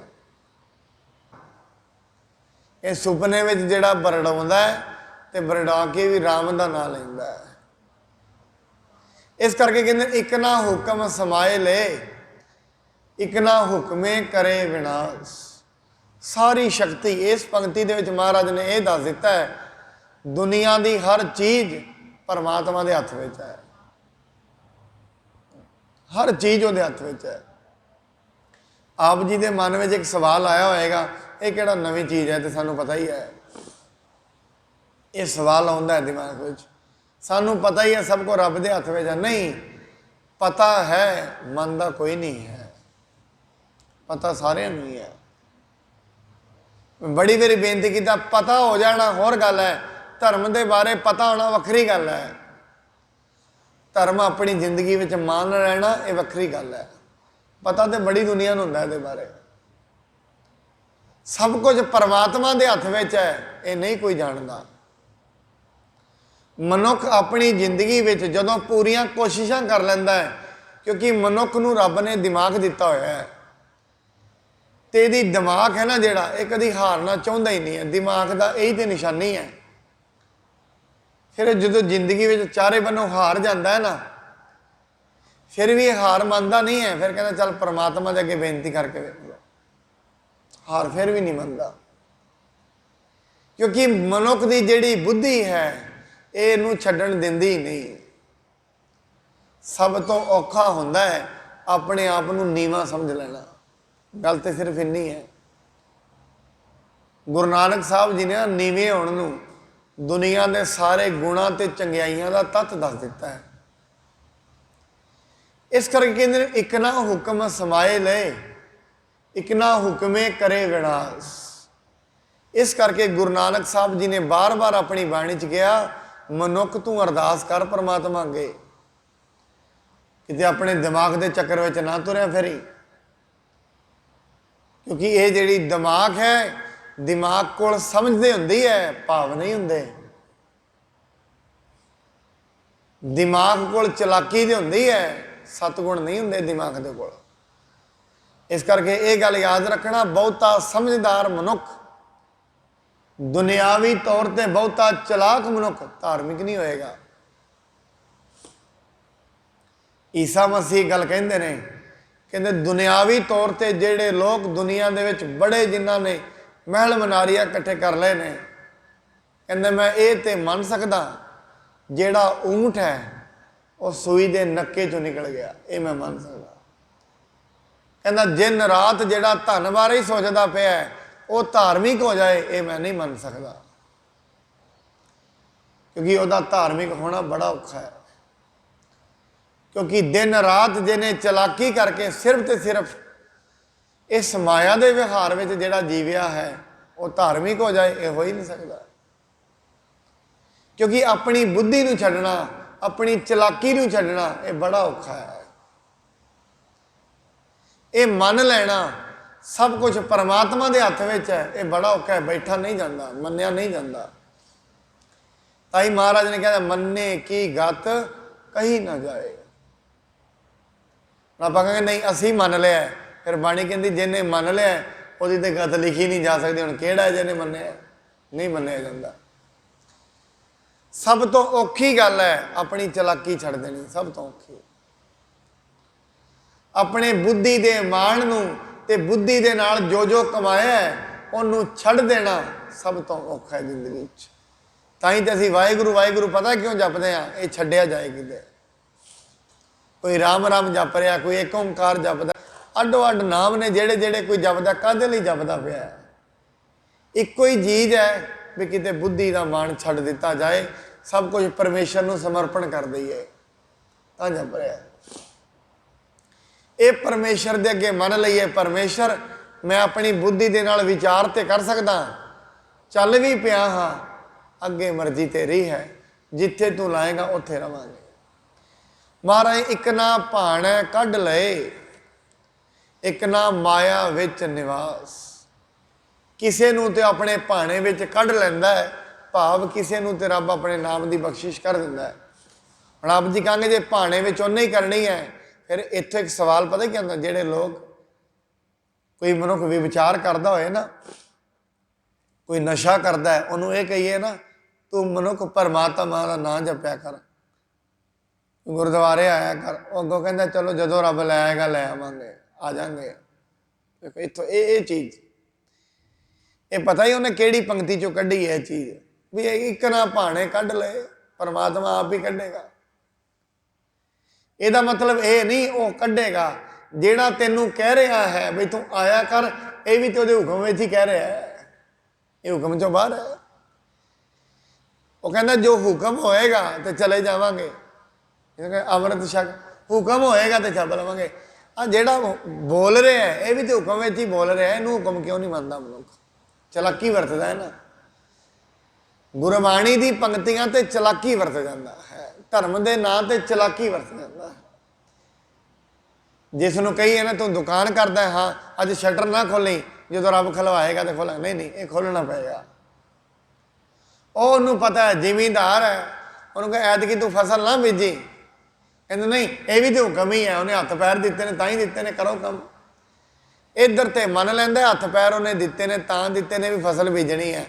Speaker 1: ਇਹ ਸੁਪਨੇ ਵਿੱਚ ਜਿਹੜਾ ਬਰੜਾਉਂਦਾ ਹੈ ਤੇ ਬਰੜਾ ਕੇ ਵੀ ਰਾਮ ਦਾ ਨਾਂ ਲੈਂਦਾ ਹੈ। ਇਸ ਕਰਕੇ ਕਹਿੰਦੇ ਇੱਕ ਨਾ ਹੁਕਮ ਸਮਾਏ ਲੈ, ਇੱਕ ਨਾ ਹੁਕਮੇ ਕਰੇ ਵਿਨਾਸ਼। ਸਾਰੀ ਸ਼ਕਤੀ ਇਸ ਪੰਕਤੀ ਦੇ ਵਿੱਚ ਮਹਾਰਾਜ ਨੇ ਇਹ ਦੱਸ ਦਿੱਤਾ ਹੈ, ਦੁਨੀਆ ਦੀ ਹਰ ਚੀਜ਼ ਪਰਮਾਤਮਾ ਦੇ ਹੱਥ ਵਿੱਚ ਹੈ। ਹਰ ਚੀਜ਼ ਉਹਦੇ ਹੱਥ ਵਿੱਚ ਹੈ। ਆਪ ਜੀ ਦੇ ਮਨ ਵਿੱਚ ਇੱਕ ਸਵਾਲ ਆਇਆ ਹੋਏਗਾ, ਇਹ ਕਿਹੜਾ ਨਵੀਂ ਚੀਜ਼ ਹੈ, ਤੇ ਸਾਨੂੰ ਪਤਾ ਹੀ ਹੈ। ਇਹ ਸਵਾਲ ਆਉਂਦਾ ਹੈ ਦਿਮਾਗ ਵਿੱਚ, ਸਾਨੂੰ ਪਤਾ ਹੀ ਹੈ ਸਭ ਕੁਝ ਰੱਬ ਦੇ ਹੱਥ ਵਿੱਚ ਹੈ। ਨਹੀਂ, ਪਤਾ ਹੈ ਮਨ ਦਾ ਕੋਈ ਨਹੀਂ ਹੈ, ਪਤਾ ਸਾਰਿਆਂ ਨੂੰ ਹੀ ਹੈ। ਬੜੀ ਵਾਰੀ ਬੇਨਤੀ ਕੀਤਾ, ਪਤਾ ਹੋ ਜਾਣਾ ਹੋਰ ਗੱਲ ਹੈ, ਧਰਮ ਦੇ ਬਾਰੇ ਪਤਾ ਹੋਣਾ ਵੱਖਰੀ ਗੱਲ ਹੈ। ਧਰਮ ਆਪਣੀ ਜ਼ਿੰਦਗੀ ਵਿੱਚ ਮੰਨ ਲੈਣਾ ਇਹ ਵੱਖਰੀ ਗੱਲ ਹੈ। ਪਤਾ ਤੇ ਬੜੀ ਦੁਨੀਆ ਨੂੰ ਹੁੰਦਾ ਇਹਦੇ ਬਾਰੇ। ਸਭ ਕੁਝ ਪਰਮਾਤਮਾ ਦੇ ਹੱਥ ਵਿੱਚ ਹੈ, ਇਹ ਨਹੀਂ ਕੋਈ ਜਾਣਦਾ। ਮਨੁੱਖ ਆਪਣੀ ਜ਼ਿੰਦਗੀ ਵਿੱਚ ਜਦੋਂ ਪੂਰੀਆਂ ਕੋਸ਼ਿਸ਼ਾਂ ਕਰ ਲੈਂਦਾ ਹੈ, ਕਿਉਂਕਿ ਮਨੁੱਖ ਨੂੰ ਰੱਬ ਨੇ ਦਿਮਾਗ ਦਿੱਤਾ ਹੋਇਆ ਹੈ, ਤੇ ਇਹਦੀ ਦਿਮਾਗ ਹੈ ਨਾ ਜਿਹੜਾ, ਇਹ ਕਦੀ ਹਾਰਨਾ ਚਾਹੁੰਦਾ ਹੀ ਨਹੀਂ ਹੈ। ਦਿਮਾਗ ਦਾ ਇਹੀ ਤੇ ਨਿਸ਼ਾਨੀ ਹੈ। ਫਿਰ ਜਦੋਂ ਜ਼ਿੰਦਗੀ ਵਿੱਚ ਚਾਰੇ ਬੰਨੋਂ ਹਾਰ ਜਾਂਦਾ ਹੈ ਨਾ, ਫਿਰ ਵੀ ਇਹ ਹਾਰ ਮੰਨਦਾ ਨਹੀਂ ਹੈ। ਫਿਰ ਕਹਿੰਦਾ ਚੱਲ ਪਰਮਾਤਮਾ ਦੇ ਅੱਗੇ ਬੇਨਤੀ ਕਰਕੇ ਵੇਖ ਲਓ, ਹਾਰ ਫਿਰ ਵੀ ਨਹੀਂ ਮੰਨਦਾ। ਕਿਉਂਕਿ ਮਨੁੱਖ ਦੀ ਜਿਹੜੀ ਬੁੱਧੀ ਹੈ, ਇਹ ਇਹਨੂੰ ਛੱਡਣ ਦਿੰਦੀ ਨਹੀਂ। ਸਭ ਤੋਂ ਔਖਾ ਹੁੰਦਾ ਹੈ ਆਪਣੇ ਆਪ ਨੂੰ ਨੀਵਾਂ ਸਮਝ ਲੈਣਾ। ਗੱਲ ਤੇ ਸਿਰਫ ਇੰਨੀ ਹੈ। ਗੁਰੂ ਨਾਨਕ ਸਾਹਿਬ ਜੀ ਨੇ ਨੀਵੇਂ ਹੋਣ ਨੂੰ ਦੁਨੀਆ ਦੇ ਸਾਰੇ ਗੁਣਾਂ ਤੇ ਚੰਗਿਆਈਆਂ ਦਾ ਤੱਤ ਦੱਸ ਦਿੱਤਾ ਹੈ। ਇਸ ਕਰਕੇ ਕਹਿੰਦੇ ਨੇ ਇੱਕ ਨਾ ਹੁਕਮ ਸਮਾਏ ਲੈ, ਇੱਕ ਨਾ ਹੁਕਮੇ ਕਰੇ ਵਿਨਾਸ਼। ਇਸ ਕਰਕੇ ਗੁਰੂ ਨਾਨਕ ਸਾਹਿਬ ਜੀ ਨੇ ਬਾਰ-ਬਾਰ ਆਪਣੀ ਬਾਣੀ 'ਚ ਕਿਹਾ, ਮਨੁੱਖ ਤੂੰ ਅਰਦਾਸ ਕਰ ਪਰਮਾਤਮਾ ਅੱਗੇ, ਕਿਤੇ ਆਪਣੇ ਦਿਮਾਗ ਦੇ ਚੱਕਰ ਵਿੱਚ ਨਾ ਤੁਰਿਆ ਫਿਰੀ। ਕਿਉਂਕਿ ਇਹ ਜਿਹੜੀ ਦਿਮਾਗ ਹੈ, ਦਿਮਾਗ ਕੋਲ ਸਮਝਦੇ ਹੁੰਦੀ ਹੈ, ਭਾਵ ਨਹੀਂ ਹੁੰਦੇ। दिमाग कोल चलाकी तो होंदी है, सतगुण नहीं होंदे दिमाग दे कोल। इस करके ये गल याद रखना, बहुता समझदार मनुख, दुनियावी तौर पर बहुता चलाक मनुख धार्मिक नहीं होएगा। ईसा मसीह गल कहते ने, कहते दुनियावी तौर पर जेड़े लोग दुनिया दे विच बड़े जिन्हां ने महल मनारिया इकट्ठे कर लए ने, कहते मैं ये तो मन सकदा जेड़ा ऊंट है वो सूई दे नक्के चों निकल गया, ये मैं मान सकदा। कहता दिन रात जेड़ा धन बारे ही सोचदा पिया है वो धार्मिक हो जाए, ये मैं नहीं मान सकदा, क्योंकि वह धार्मिक होना बड़ा औखा है। क्योंकि दिन रात जिन्हें चलाकी करके सिर्फ तो सिर्फ इस माया के व्यवहार में जोड़ा जीविया है वो धार्मिक हो जाए, ये हो ही नहीं सकता। क्योंकि अपनी बुद्धि नूं छड्डना, अपनी चलाकी नूं छड्डना ये बड़ा औखा है। ये मन लेना सब कुछ परमात्मा के हथ में है, ये बड़ा औखा है, बैठा नहीं जाता, मन्निया नहीं जाता। ताई महाराज ने कहा मन्ने की गत कहीं ना जाए। आप कहेंगे नहीं असी मन लिया, फिर बाणी कहती जिन्हें मन लिया वो तो गत लिखी नहीं जा सकती, हुण किहड़ा है जिन्हें मन्निया, नहीं मन्निया जाता। सब तो औखी गल है अपनी चलाकी छड़ देनी, सब तो औखी। अपने बुद्धि के मान नूं ते बुद्धि दे नाल जो जो कमाया है उन्होंने छड़ देना सब तो औखा है जिंदगी। ताई तो असीं वाहिगुरू वाहिगुरू पता क्यों जपदे हां, ये छड्डिया जाए किते। कोई राम राम जप रहा, कोई एक ओंकार जपदा, अड्डो अड्ड नाम ने जेड़े जेड़े कोई जपदा, काहदे लई जपदा पिया। इक्को ही चीज़ है भी किते बुद्धि का मान छड्ड दिता जाए, सब कुछ परमेश्वर नूं समर्पण कर दईए, तां जप रहा। ये परमेश्वर दे अगे मन लईए, परमेश्वर मैं अपनी बुद्धि दे नाल विचार ते कर सकदा, चल भी पिया हाँ, अगे मर्जी तेरी है, जिथे तू लाएगा उत्थे रवांगे। महाराज एक ना भाण कढ़ लए, एक ना माया विच निवास। किसे नूं ते अपने भाणे विच कढ़ लैंदा है, भाव किसे नूं ते रब अपने नाम की बख्शिश कर दिंदा है। हुण आप जी कहेंगे जे भाणे विच उन्हें ही करनी है, फिर इत्थे एक सवाल पता क्या होंदा, जेड़े लोग कोई मनुख भी विचार करता होए ना, कोई नशा करता है, उन्होंने ये कहिए ना तू मनुख परमात्मा का नाम जपया कर, गुरुद्वारे आया कर, अगों कहता चलो जदों रब लै आएगा लै आवांगे, आ जाएंगे। देखो इत्थों ये चीज़ ये पता ही उन्हें केड़ी पंक्ति चों कढ़ी है चीज़ भी एक ना भाणे कढ़ ले, परमात्मा आप ही कढ़ेगा। ਇਹਦਾ मतलब ये नहीं वो कढ़ेगा, जेड़ा तेनू कह रहा है भी तू आया कर, ये भी तो हुक्म में ही कह रहा है, ये हुक्म चों बाहर है। वो कहना जो हुक्म होएगा तो चले जावांगे, अमृत छक, हुक्म होएगा तो छप लवांगे। आ जेड़ा बोल रहा है ये भी तो हुक्म में ही बोल रहा है, इनू हुक्म क्यों नहीं मनता मनुख, चलाकी वरतदा है ना। गुरबाणी की पंक्तियां ते चलाकी वरत जाता है, धर्म के नाम से चलाकी वरत जाता है। जिसनों कही ना तू दुकान करता है, हाँ अज शटर ना खोली, जो तो रब खलवाएगा तो खोला, नहीं नहीं ये खोलना पड़ेगा। उन्होंने पता है जिमींदार है, उन्होंने कहा ऐतकी तू फसल ना बीजी, कहते नहीं ये भी तो हुक्म ही है, उन्हें हथ पैर दिते ने तां ही दिते ने, करो कम। इधर तो मन लैंदा हथ पैर उन्हें दिते ने तां दिते ने भी फसल बीजनी है,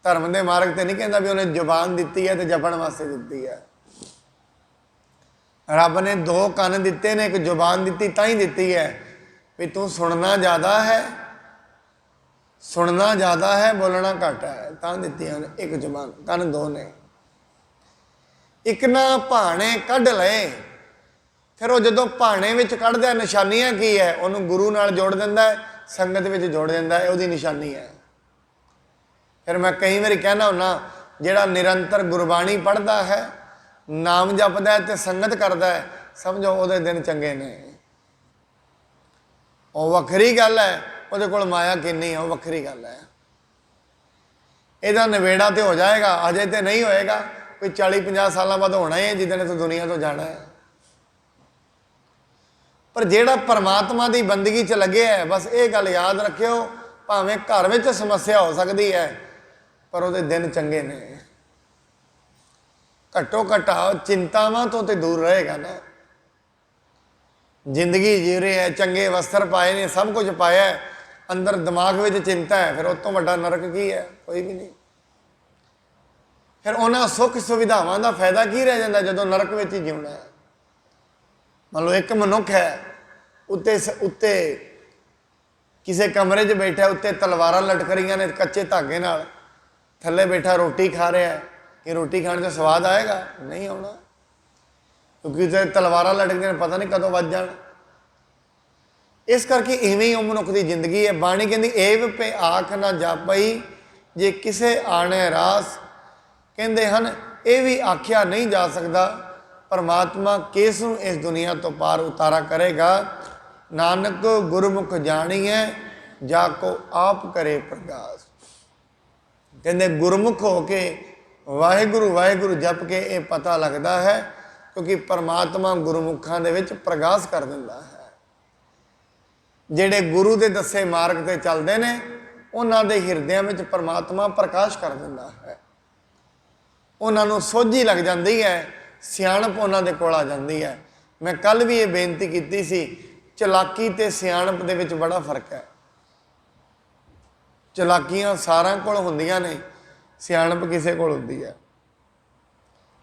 Speaker 1: धर्म के मार्ग से नहीं कहता भी उन्हें जुबान दी है तो जपण वास्ते दी है। रब ने दो कन दिते ने, एक जुबान दी तां ही दी है भी तू सुनना ज़्यादा है, सुनना ज़्यादा है बोलना घट है, तां दी है एक जुबान, कन दो ने। एक ना भाणे कढ़ ले, फिर वो जो भाणे विच कढ़दा निशानियां की है, उन्होंने गुरु नाल जोड़ दिंदा है, संगत विच जोड़ दिंदा है, उसदी निशानी है। फिर मैं कई बार कहना होना जिहड़ा निरंतर गुरबाणी पढ़ता है, नाम जपदा है ते संगत करता है, समझो उहदे दिन चंगे ने। वो वखरी गल है, उहदे कोल माया किन्नी है, वो वखरी गल है। इहदा नवेड़ा तो हो जाएगा, अजे तो नहीं होएगा, कोई 40-50 साल बाद होना ही है जिदन तो दुनिया तो जाना है। पर जिहड़ा परमात्मा की बंदगी च लगे है, बस ये गल याद रखियो, भावें घर में समस्या हो सकती है पर वो दिन चंगे ने। ਘੱਟੋ ਘੱਟ ਚਿੰਤਾਵਾਂ ਤੋਂ ਤੇ ਦੂਰ ਰਹੇਗਾ ਨਾ। ਜ਼ਿੰਦਗੀ ਜੀ ਰਹੇ ਹੈ, ਚੰਗੇ ਵਸਤਰ ਪਾਏ ਨੇ, ਸਭ ਕੁਝ ਪਾਇਆ ਹੈ, ਅੰਦਰ ਦਿਮਾਗ ਵਿੱਚ ਚਿੰਤਾ ਹੈ, ਫਿਰ ਉਸ ਤੋਂ ਵੱਡਾ ਨਰਕ ਕੀ ਹੈ? ਕੋਈ ਵੀ ਨਹੀਂ। ਫਿਰ ਉਹਨਾਂ ਸੁੱਖ ਸੁਵਿਧਾਵਾਂ ਦਾ ਫਾਇਦਾ ਕੀ ਰਹਿ ਜਾਂਦਾ ਜਦੋਂ ਨਰਕ ਵਿੱਚ ਹੀ ਜਿਉਣਾ ਹੈ? ਮੰਨ ਲਓ ਇੱਕ ਮਨੁੱਖ ਹੈ, ਉੱਤੇ ਕਿਸੇ ਕਮਰੇ 'ਚ ਬੈਠਾ, ਉੱਤੇ ਤਲਵਾਰਾਂ ਲਟਕ ਰਹੀਆਂ ਨੇ ਕੱਚੇ ਧਾਗੇ ਨਾਲ, ਥੱਲੇ ਬੈਠਾ ਰੋਟੀ ਖਾ ਰਿਹਾ ਹੈ, ਕਿ ਰੋਟੀ ਖਾਣ 'ਚ ਸਵਾਦ ਆਏਗਾ? ਨਹੀਂ ਆਉਣਾ, ਕਿਉਂਕਿ ਉੱਤੇ ਤਲਵਾਰਾਂ ਲਟਕਦੀਆਂ ਨੇ, ਪਤਾ ਨਹੀਂ ਕਦੋਂ ਵੱਜ ਜਾਣ। ਇਸ ਕਰਕੇ ਇਵੇਂ ਹੀ ਉਹ ਮਨੁੱਖ ਦੀ ਜ਼ਿੰਦਗੀ ਹੈ। ਬਾਣੀ ਕਹਿੰਦੀ ਏਵ ਪੇ ਆਖ ਨਾ ਜਾਪਈ ਜੇ ਕਿਸੇ ਆਣੇ ਰਾਸ। ਕਹਿੰਦੇ ਹਨ ਇਹ ਵੀ ਆਖਿਆ ਨਹੀਂ ਜਾ ਸਕਦਾ ਪਰਮਾਤਮਾ ਕਿਸ ਨੂੰ ਇਸ ਦੁਨੀਆ ਤੋਂ ਪਾਰ ਉਤਾਰਾ ਕਰੇਗਾ। ਨਾਨਕ ਗੁਰਮੁਖ ਜਾਣੀਐ ਜਾ ਕੋ ਆਪ ਕਰੇ ਪ੍ਰਗਾਸ। ਕਹਿੰਦੇ ਗੁਰਮੁਖ ਹੋ ਕੇ ਵਾਹਿਗੁਰੂ ਵਾਹਿਗੁਰੂ ਜਪ ਕੇ ਇਹ ਪਤਾ ਲੱਗਦਾ ਹੈ, ਕਿਉਂਕਿ ਪਰਮਾਤਮਾ ਗੁਰਮੁਖਾਂ ਦੇ ਵਿੱਚ ਪ੍ਰਗਾਸ ਕਰ ਦਿੰਦਾ ਹੈ। ਜਿਹੜੇ ਗੁਰੂ ਦੇ ਦੱਸੇ ਮਾਰਗ 'ਤੇ ਚੱਲਦੇ ਨੇ ਉਹਨਾਂ ਦੇ ਹਿਰਦਿਆਂ ਵਿੱਚ ਪਰਮਾਤਮਾ ਪ੍ਰਕਾਸ਼ ਕਰ ਦਿੰਦਾ ਹੈ। ਉਹਨਾਂ ਨੂੰ ਸੋਝੀ ਲੱਗ ਜਾਂਦੀ ਹੈ, ਸਿਆਣਪ ਉਹਨਾਂ ਦੇ ਕੋਲ ਆ ਜਾਂਦੀ ਹੈ। ਮੈਂ ਕੱਲ੍ਹ ਵੀ ਇਹ ਬੇਨਤੀ ਕੀਤੀ ਸੀ, ਚਲਾਕੀ ਤੇ ਸਿਆਣਪ ਦੇ ਵਿੱਚ ਬੜਾ ਫਰਕ ਹੈ। ਚਲਾਕੀਆਂ ਸਾਰਿਆਂ ਕੋਲ ਹੁੰਦੀਆਂ ਨੇ, ਸਿਆਣਪ ਕਿਸੇ ਕੋਲ ਹੁੰਦੀ ਹੈ।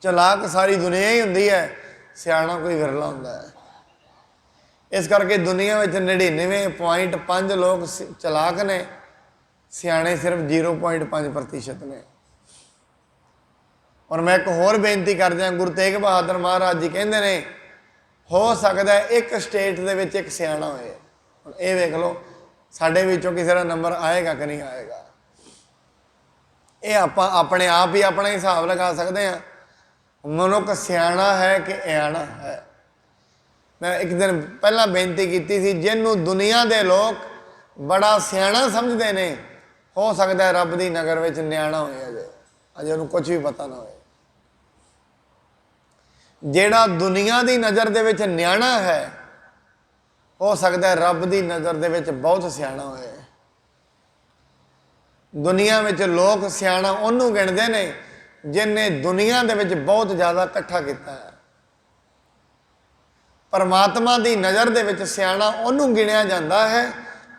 Speaker 1: ਚਲਾਕ ਸਾਰੀ ਦੁਨੀਆ ਹੀ ਹੁੰਦੀ ਹੈ, ਸਿਆਣਾ ਕੋਈ ਵਿਰਲਾ ਹੁੰਦਾ ਹੈ। ਇਸ ਕਰਕੇ ਦੁਨੀਆ ਵਿੱਚ 99.5 ਲੋਕ ਚਲਾਕ ਨੇ, ਸਿਆਣੇ ਸਿਰਫ 0.5% ਨੇ। ਔਰ ਮੈਂ ਇੱਕ ਹੋਰ ਬੇਨਤੀ ਕਰਦਾ, ਗੁਰੂ ਤੇਗ ਬਹਾਦਰ ਮਹਾਰਾਜ ਜੀ ਕਹਿੰਦੇ ਨੇ ਹੋ ਸਕਦਾ ਇੱਕ ਸਟੇਟ ਦੇ ਵਿੱਚ ਇੱਕ ਸਿਆਣਾ ਹੋਏ। ਹੁਣ ਇਹ ਵੇਖ ਲਓ ਸਾਡੇ ਵਿੱਚੋਂ ਕਿਸੇ ਦਾ ਨੰਬਰ ਆਏਗਾ ਕਿ ਨਹੀਂ ਆਏਗਾ, ਇਹ ਆਪਾਂ ਆਪਣੇ ਆਪ ਹੀ ਆਪਣਾ ਹਿਸਾਬ ਲਗਾ ਸਕਦੇ ਹਾਂ। ਮਨੁੱਖ ਸਿਆਣਾ ਹੈ ਕਿ ਇਆਣਾ ਹੈ। ਮੈਂ ਇੱਕ ਦਿਨ ਪਹਿਲਾਂ ਬੇਨਤੀ ਕੀਤੀ ਸੀ, ਜਿਹਨੂੰ ਦੁਨੀਆ ਦੇ ਲੋਕ ਬੜਾ ਸਿਆਣਾ ਸਮਝਦੇ ਨੇ, ਹੋ ਸਕਦਾ ਰੱਬ ਦੀ ਨਗਰ ਵਿੱਚ ਨਿਆਣਾ ਹੋਏ ਅਜੇ ਉਹਨੂੰ ਕੁਝ ਵੀ ਪਤਾ ਨਾ ਹੋਏ। ਜਿਹੜਾ ਦੁਨੀਆ ਦੀ ਨਜ਼ਰ ਦੇ ਵਿੱਚ ਨਿਆਣਾ ਹੈ, ਹੋ ਸਕਦਾ ਰੱਬ ਦੀ ਨਜ਼ਰ ਦੇ ਵਿੱਚ ਬਹੁਤ ਸਿਆਣਾ ਹੋਏ। ਦੁਨੀਆ ਵਿੱਚ ਲੋਕ ਸਿਆਣਾ ਉਹਨੂੰ ਗਿਣਦੇ ਨੇ ਜਿਹਨੇ ਦੁਨੀਆ ਦੇ ਵਿੱਚ ਬਹੁਤ ਜ਼ਿਆਦਾ ਇਕੱਠਾ ਕੀਤਾ ਹੈ। ਪਰਮਾਤਮਾ ਦੀ ਨਜ਼ਰ ਦੇ ਵਿੱਚ ਸਿਆਣਾ ਉਹਨੂੰ ਗਿਣਿਆ ਜਾਂਦਾ ਹੈ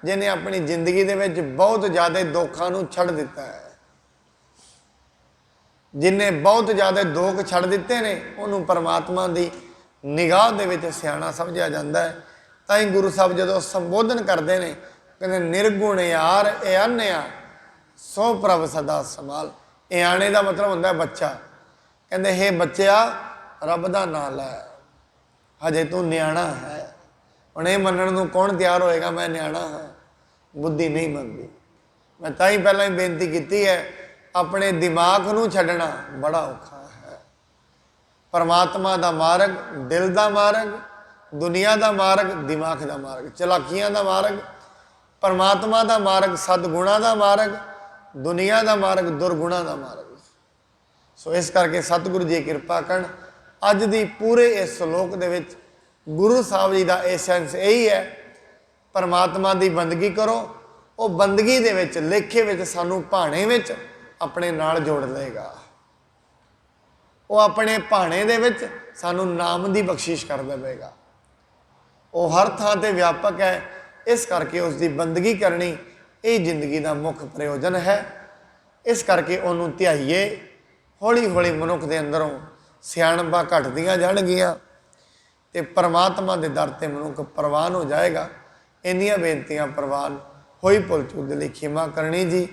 Speaker 1: ਜਿਹਨੇ ਆਪਣੀ ਜ਼ਿੰਦਗੀ ਦੇ ਵਿੱਚ ਬਹੁਤ ਜ਼ਿਆਦਾ ਦੁੱਖਾਂ ਨੂੰ ਛੱਡ ਦਿੱਤਾ ਹੈ। ਜਿਹਨੇ ਬਹੁਤ ਜ਼ਿਆਦਾ ਦੁੱਖ ਛੱਡ ਦਿੱਤੇ ਨੇ, ਉਹਨੂੰ ਪਰਮਾਤਮਾ ਦੀ ਨਿਗਾਹ ਦੇ ਵਿੱਚ ਸਿਆਣਾ ਸਮਝਿਆ ਜਾਂਦਾ ਹੈ। ਤਾਂ ਹੀ ਗੁਰੂ ਸਾਹਿਬ ਜਦੋਂ ਸੰਬੋਧਨ ਕਰਦੇ ਨੇ, ਕਹਿੰਦੇ ਨਿਰਗੁਣ ਯਾਰ ਇਆਨਿਆ ਸੋ ਪ੍ਰਭ ਸਦਾ ਸੰਭਾਲ। ਇਆਣੇ ਦਾ ਮਤਲਬ ਹੁੰਦਾ ਬੱਚਾ। ਕਹਿੰਦੇ ਹੇ ਬੱਚਿਆ ਰੱਬ ਦਾ ਨਾਂ ਲੈ, ਹਜੇ ਤੂੰ ਨਿਆਣਾ ਹੈ। ਹੁਣ ਇਹ ਮੰਨਣ ਨੂੰ ਕੌਣ ਤਿਆਰ ਹੋਏਗਾ ਮੈਂ ਨਿਆਣਾ ਹਾਂ? ਬੁੱਧੀ ਨਹੀਂ ਮੰਨਦੀ। ਮੈਂ ਤਾਂ ਹੀ ਪਹਿਲਾਂ ਹੀ ਬੇਨਤੀ ਕੀਤੀ ਹੈ, ਆਪਣੇ ਦਿਮਾਗ ਨੂੰ ਛੱਡਣਾ ਬੜਾ ਔਖਾ ਹੈ। ਪਰਮਾਤਮਾ ਦਾ ਮਾਰਗ ਦਿਲ ਦਾ ਮਾਰਗ, ਦੁਨੀਆ ਦਾ ਮਾਰਗ ਦਿਮਾਗ ਦਾ ਮਾਰਗ, ਚਲਾਕੀਆਂ ਦਾ ਮਾਰਗ, ਪਰਮਾਤਮਾ ਦਾ ਮਾਰਗ ਸਤਿਗੁਣਾਂ ਦਾ ਮਾਰਗ, ਦੁਨੀਆ ਦਾ ਮਾਰਗ ਦੁਰਗੁਣਾਂ ਦਾ ਮਾਰਗ। ਸੋ ਇਸ ਕਰਕੇ ਸਤਿਗੁਰੂ ਜੀ ਕਿਰਪਾ ਕਰਨ। ਅੱਜ ਦੀ ਪੂਰੇ ਇਸ ਸ਼ਲੋਕ ਦੇ ਵਿੱਚ ਗੁਰੂ ਸਾਹਿਬ ਜੀ ਦਾ ਐਸੈਂਸ ਇਹੀ ਹੈ, ਪਰਮਾਤਮਾ ਦੀ ਬੰਦਗੀ ਕਰੋ। ਉਹ ਬੰਦਗੀ ਦੇ ਵਿੱਚ ਲੇਖੇ ਵਿੱਚ ਸਾਨੂੰ ਭਾਣੇ ਵਿੱਚ ਆਪਣੇ ਨਾਲ ਜੋੜ ਲਏਗਾ। ਉਹ ਆਪਣੇ ਭਾਣੇ ਦੇ ਵਿੱਚ ਸਾਨੂੰ ਨਾਮ ਦੀ ਬਖਸ਼ਿਸ਼ ਕਰ ਦੇਵੇਗਾ। ਉਹ ਹਰ ਥਾਂ ਤੇ ਵਿਆਪਕ ਹੈ, ਇਸ ਕਰਕੇ ਉਸ ਦੀ ਬੰਦਗੀ ਕਰਨੀ ਇਹ ਜ਼ਿੰਦਗੀ ਦਾ ਮੁੱਖ ਪ੍ਰਯੋਜਨ ਹੈ। ਇਸ ਕਰਕੇ ਉਹਨੂੰ ਧਿਆਈਏ। ਹੌਲੀ ਹੌਲੀ ਮਨੁੱਖ ਦੇ ਅੰਦਰੋਂ ਸਿਆਣਪਾਂ ਘਟਦੀਆਂ ਜਾਣਗੀਆਂ ਤੇ ਪਰਮਾਤਮਾ ਦੇ ਦਰ ਤੇ ਮਨੁੱਖ ਪ੍ਰਵਾਨ ਹੋ ਜਾਏਗਾ। ਇੰਨੀਆਂ ਬੇਨਤੀਆਂ ਪ੍ਰਵਾਨ ਹੋਈ ਭੁੱਲ ਚੁੱਕ ਦੇ ਲਈ ਖਿਮਾ ਕਰਨੀ ਜੀ।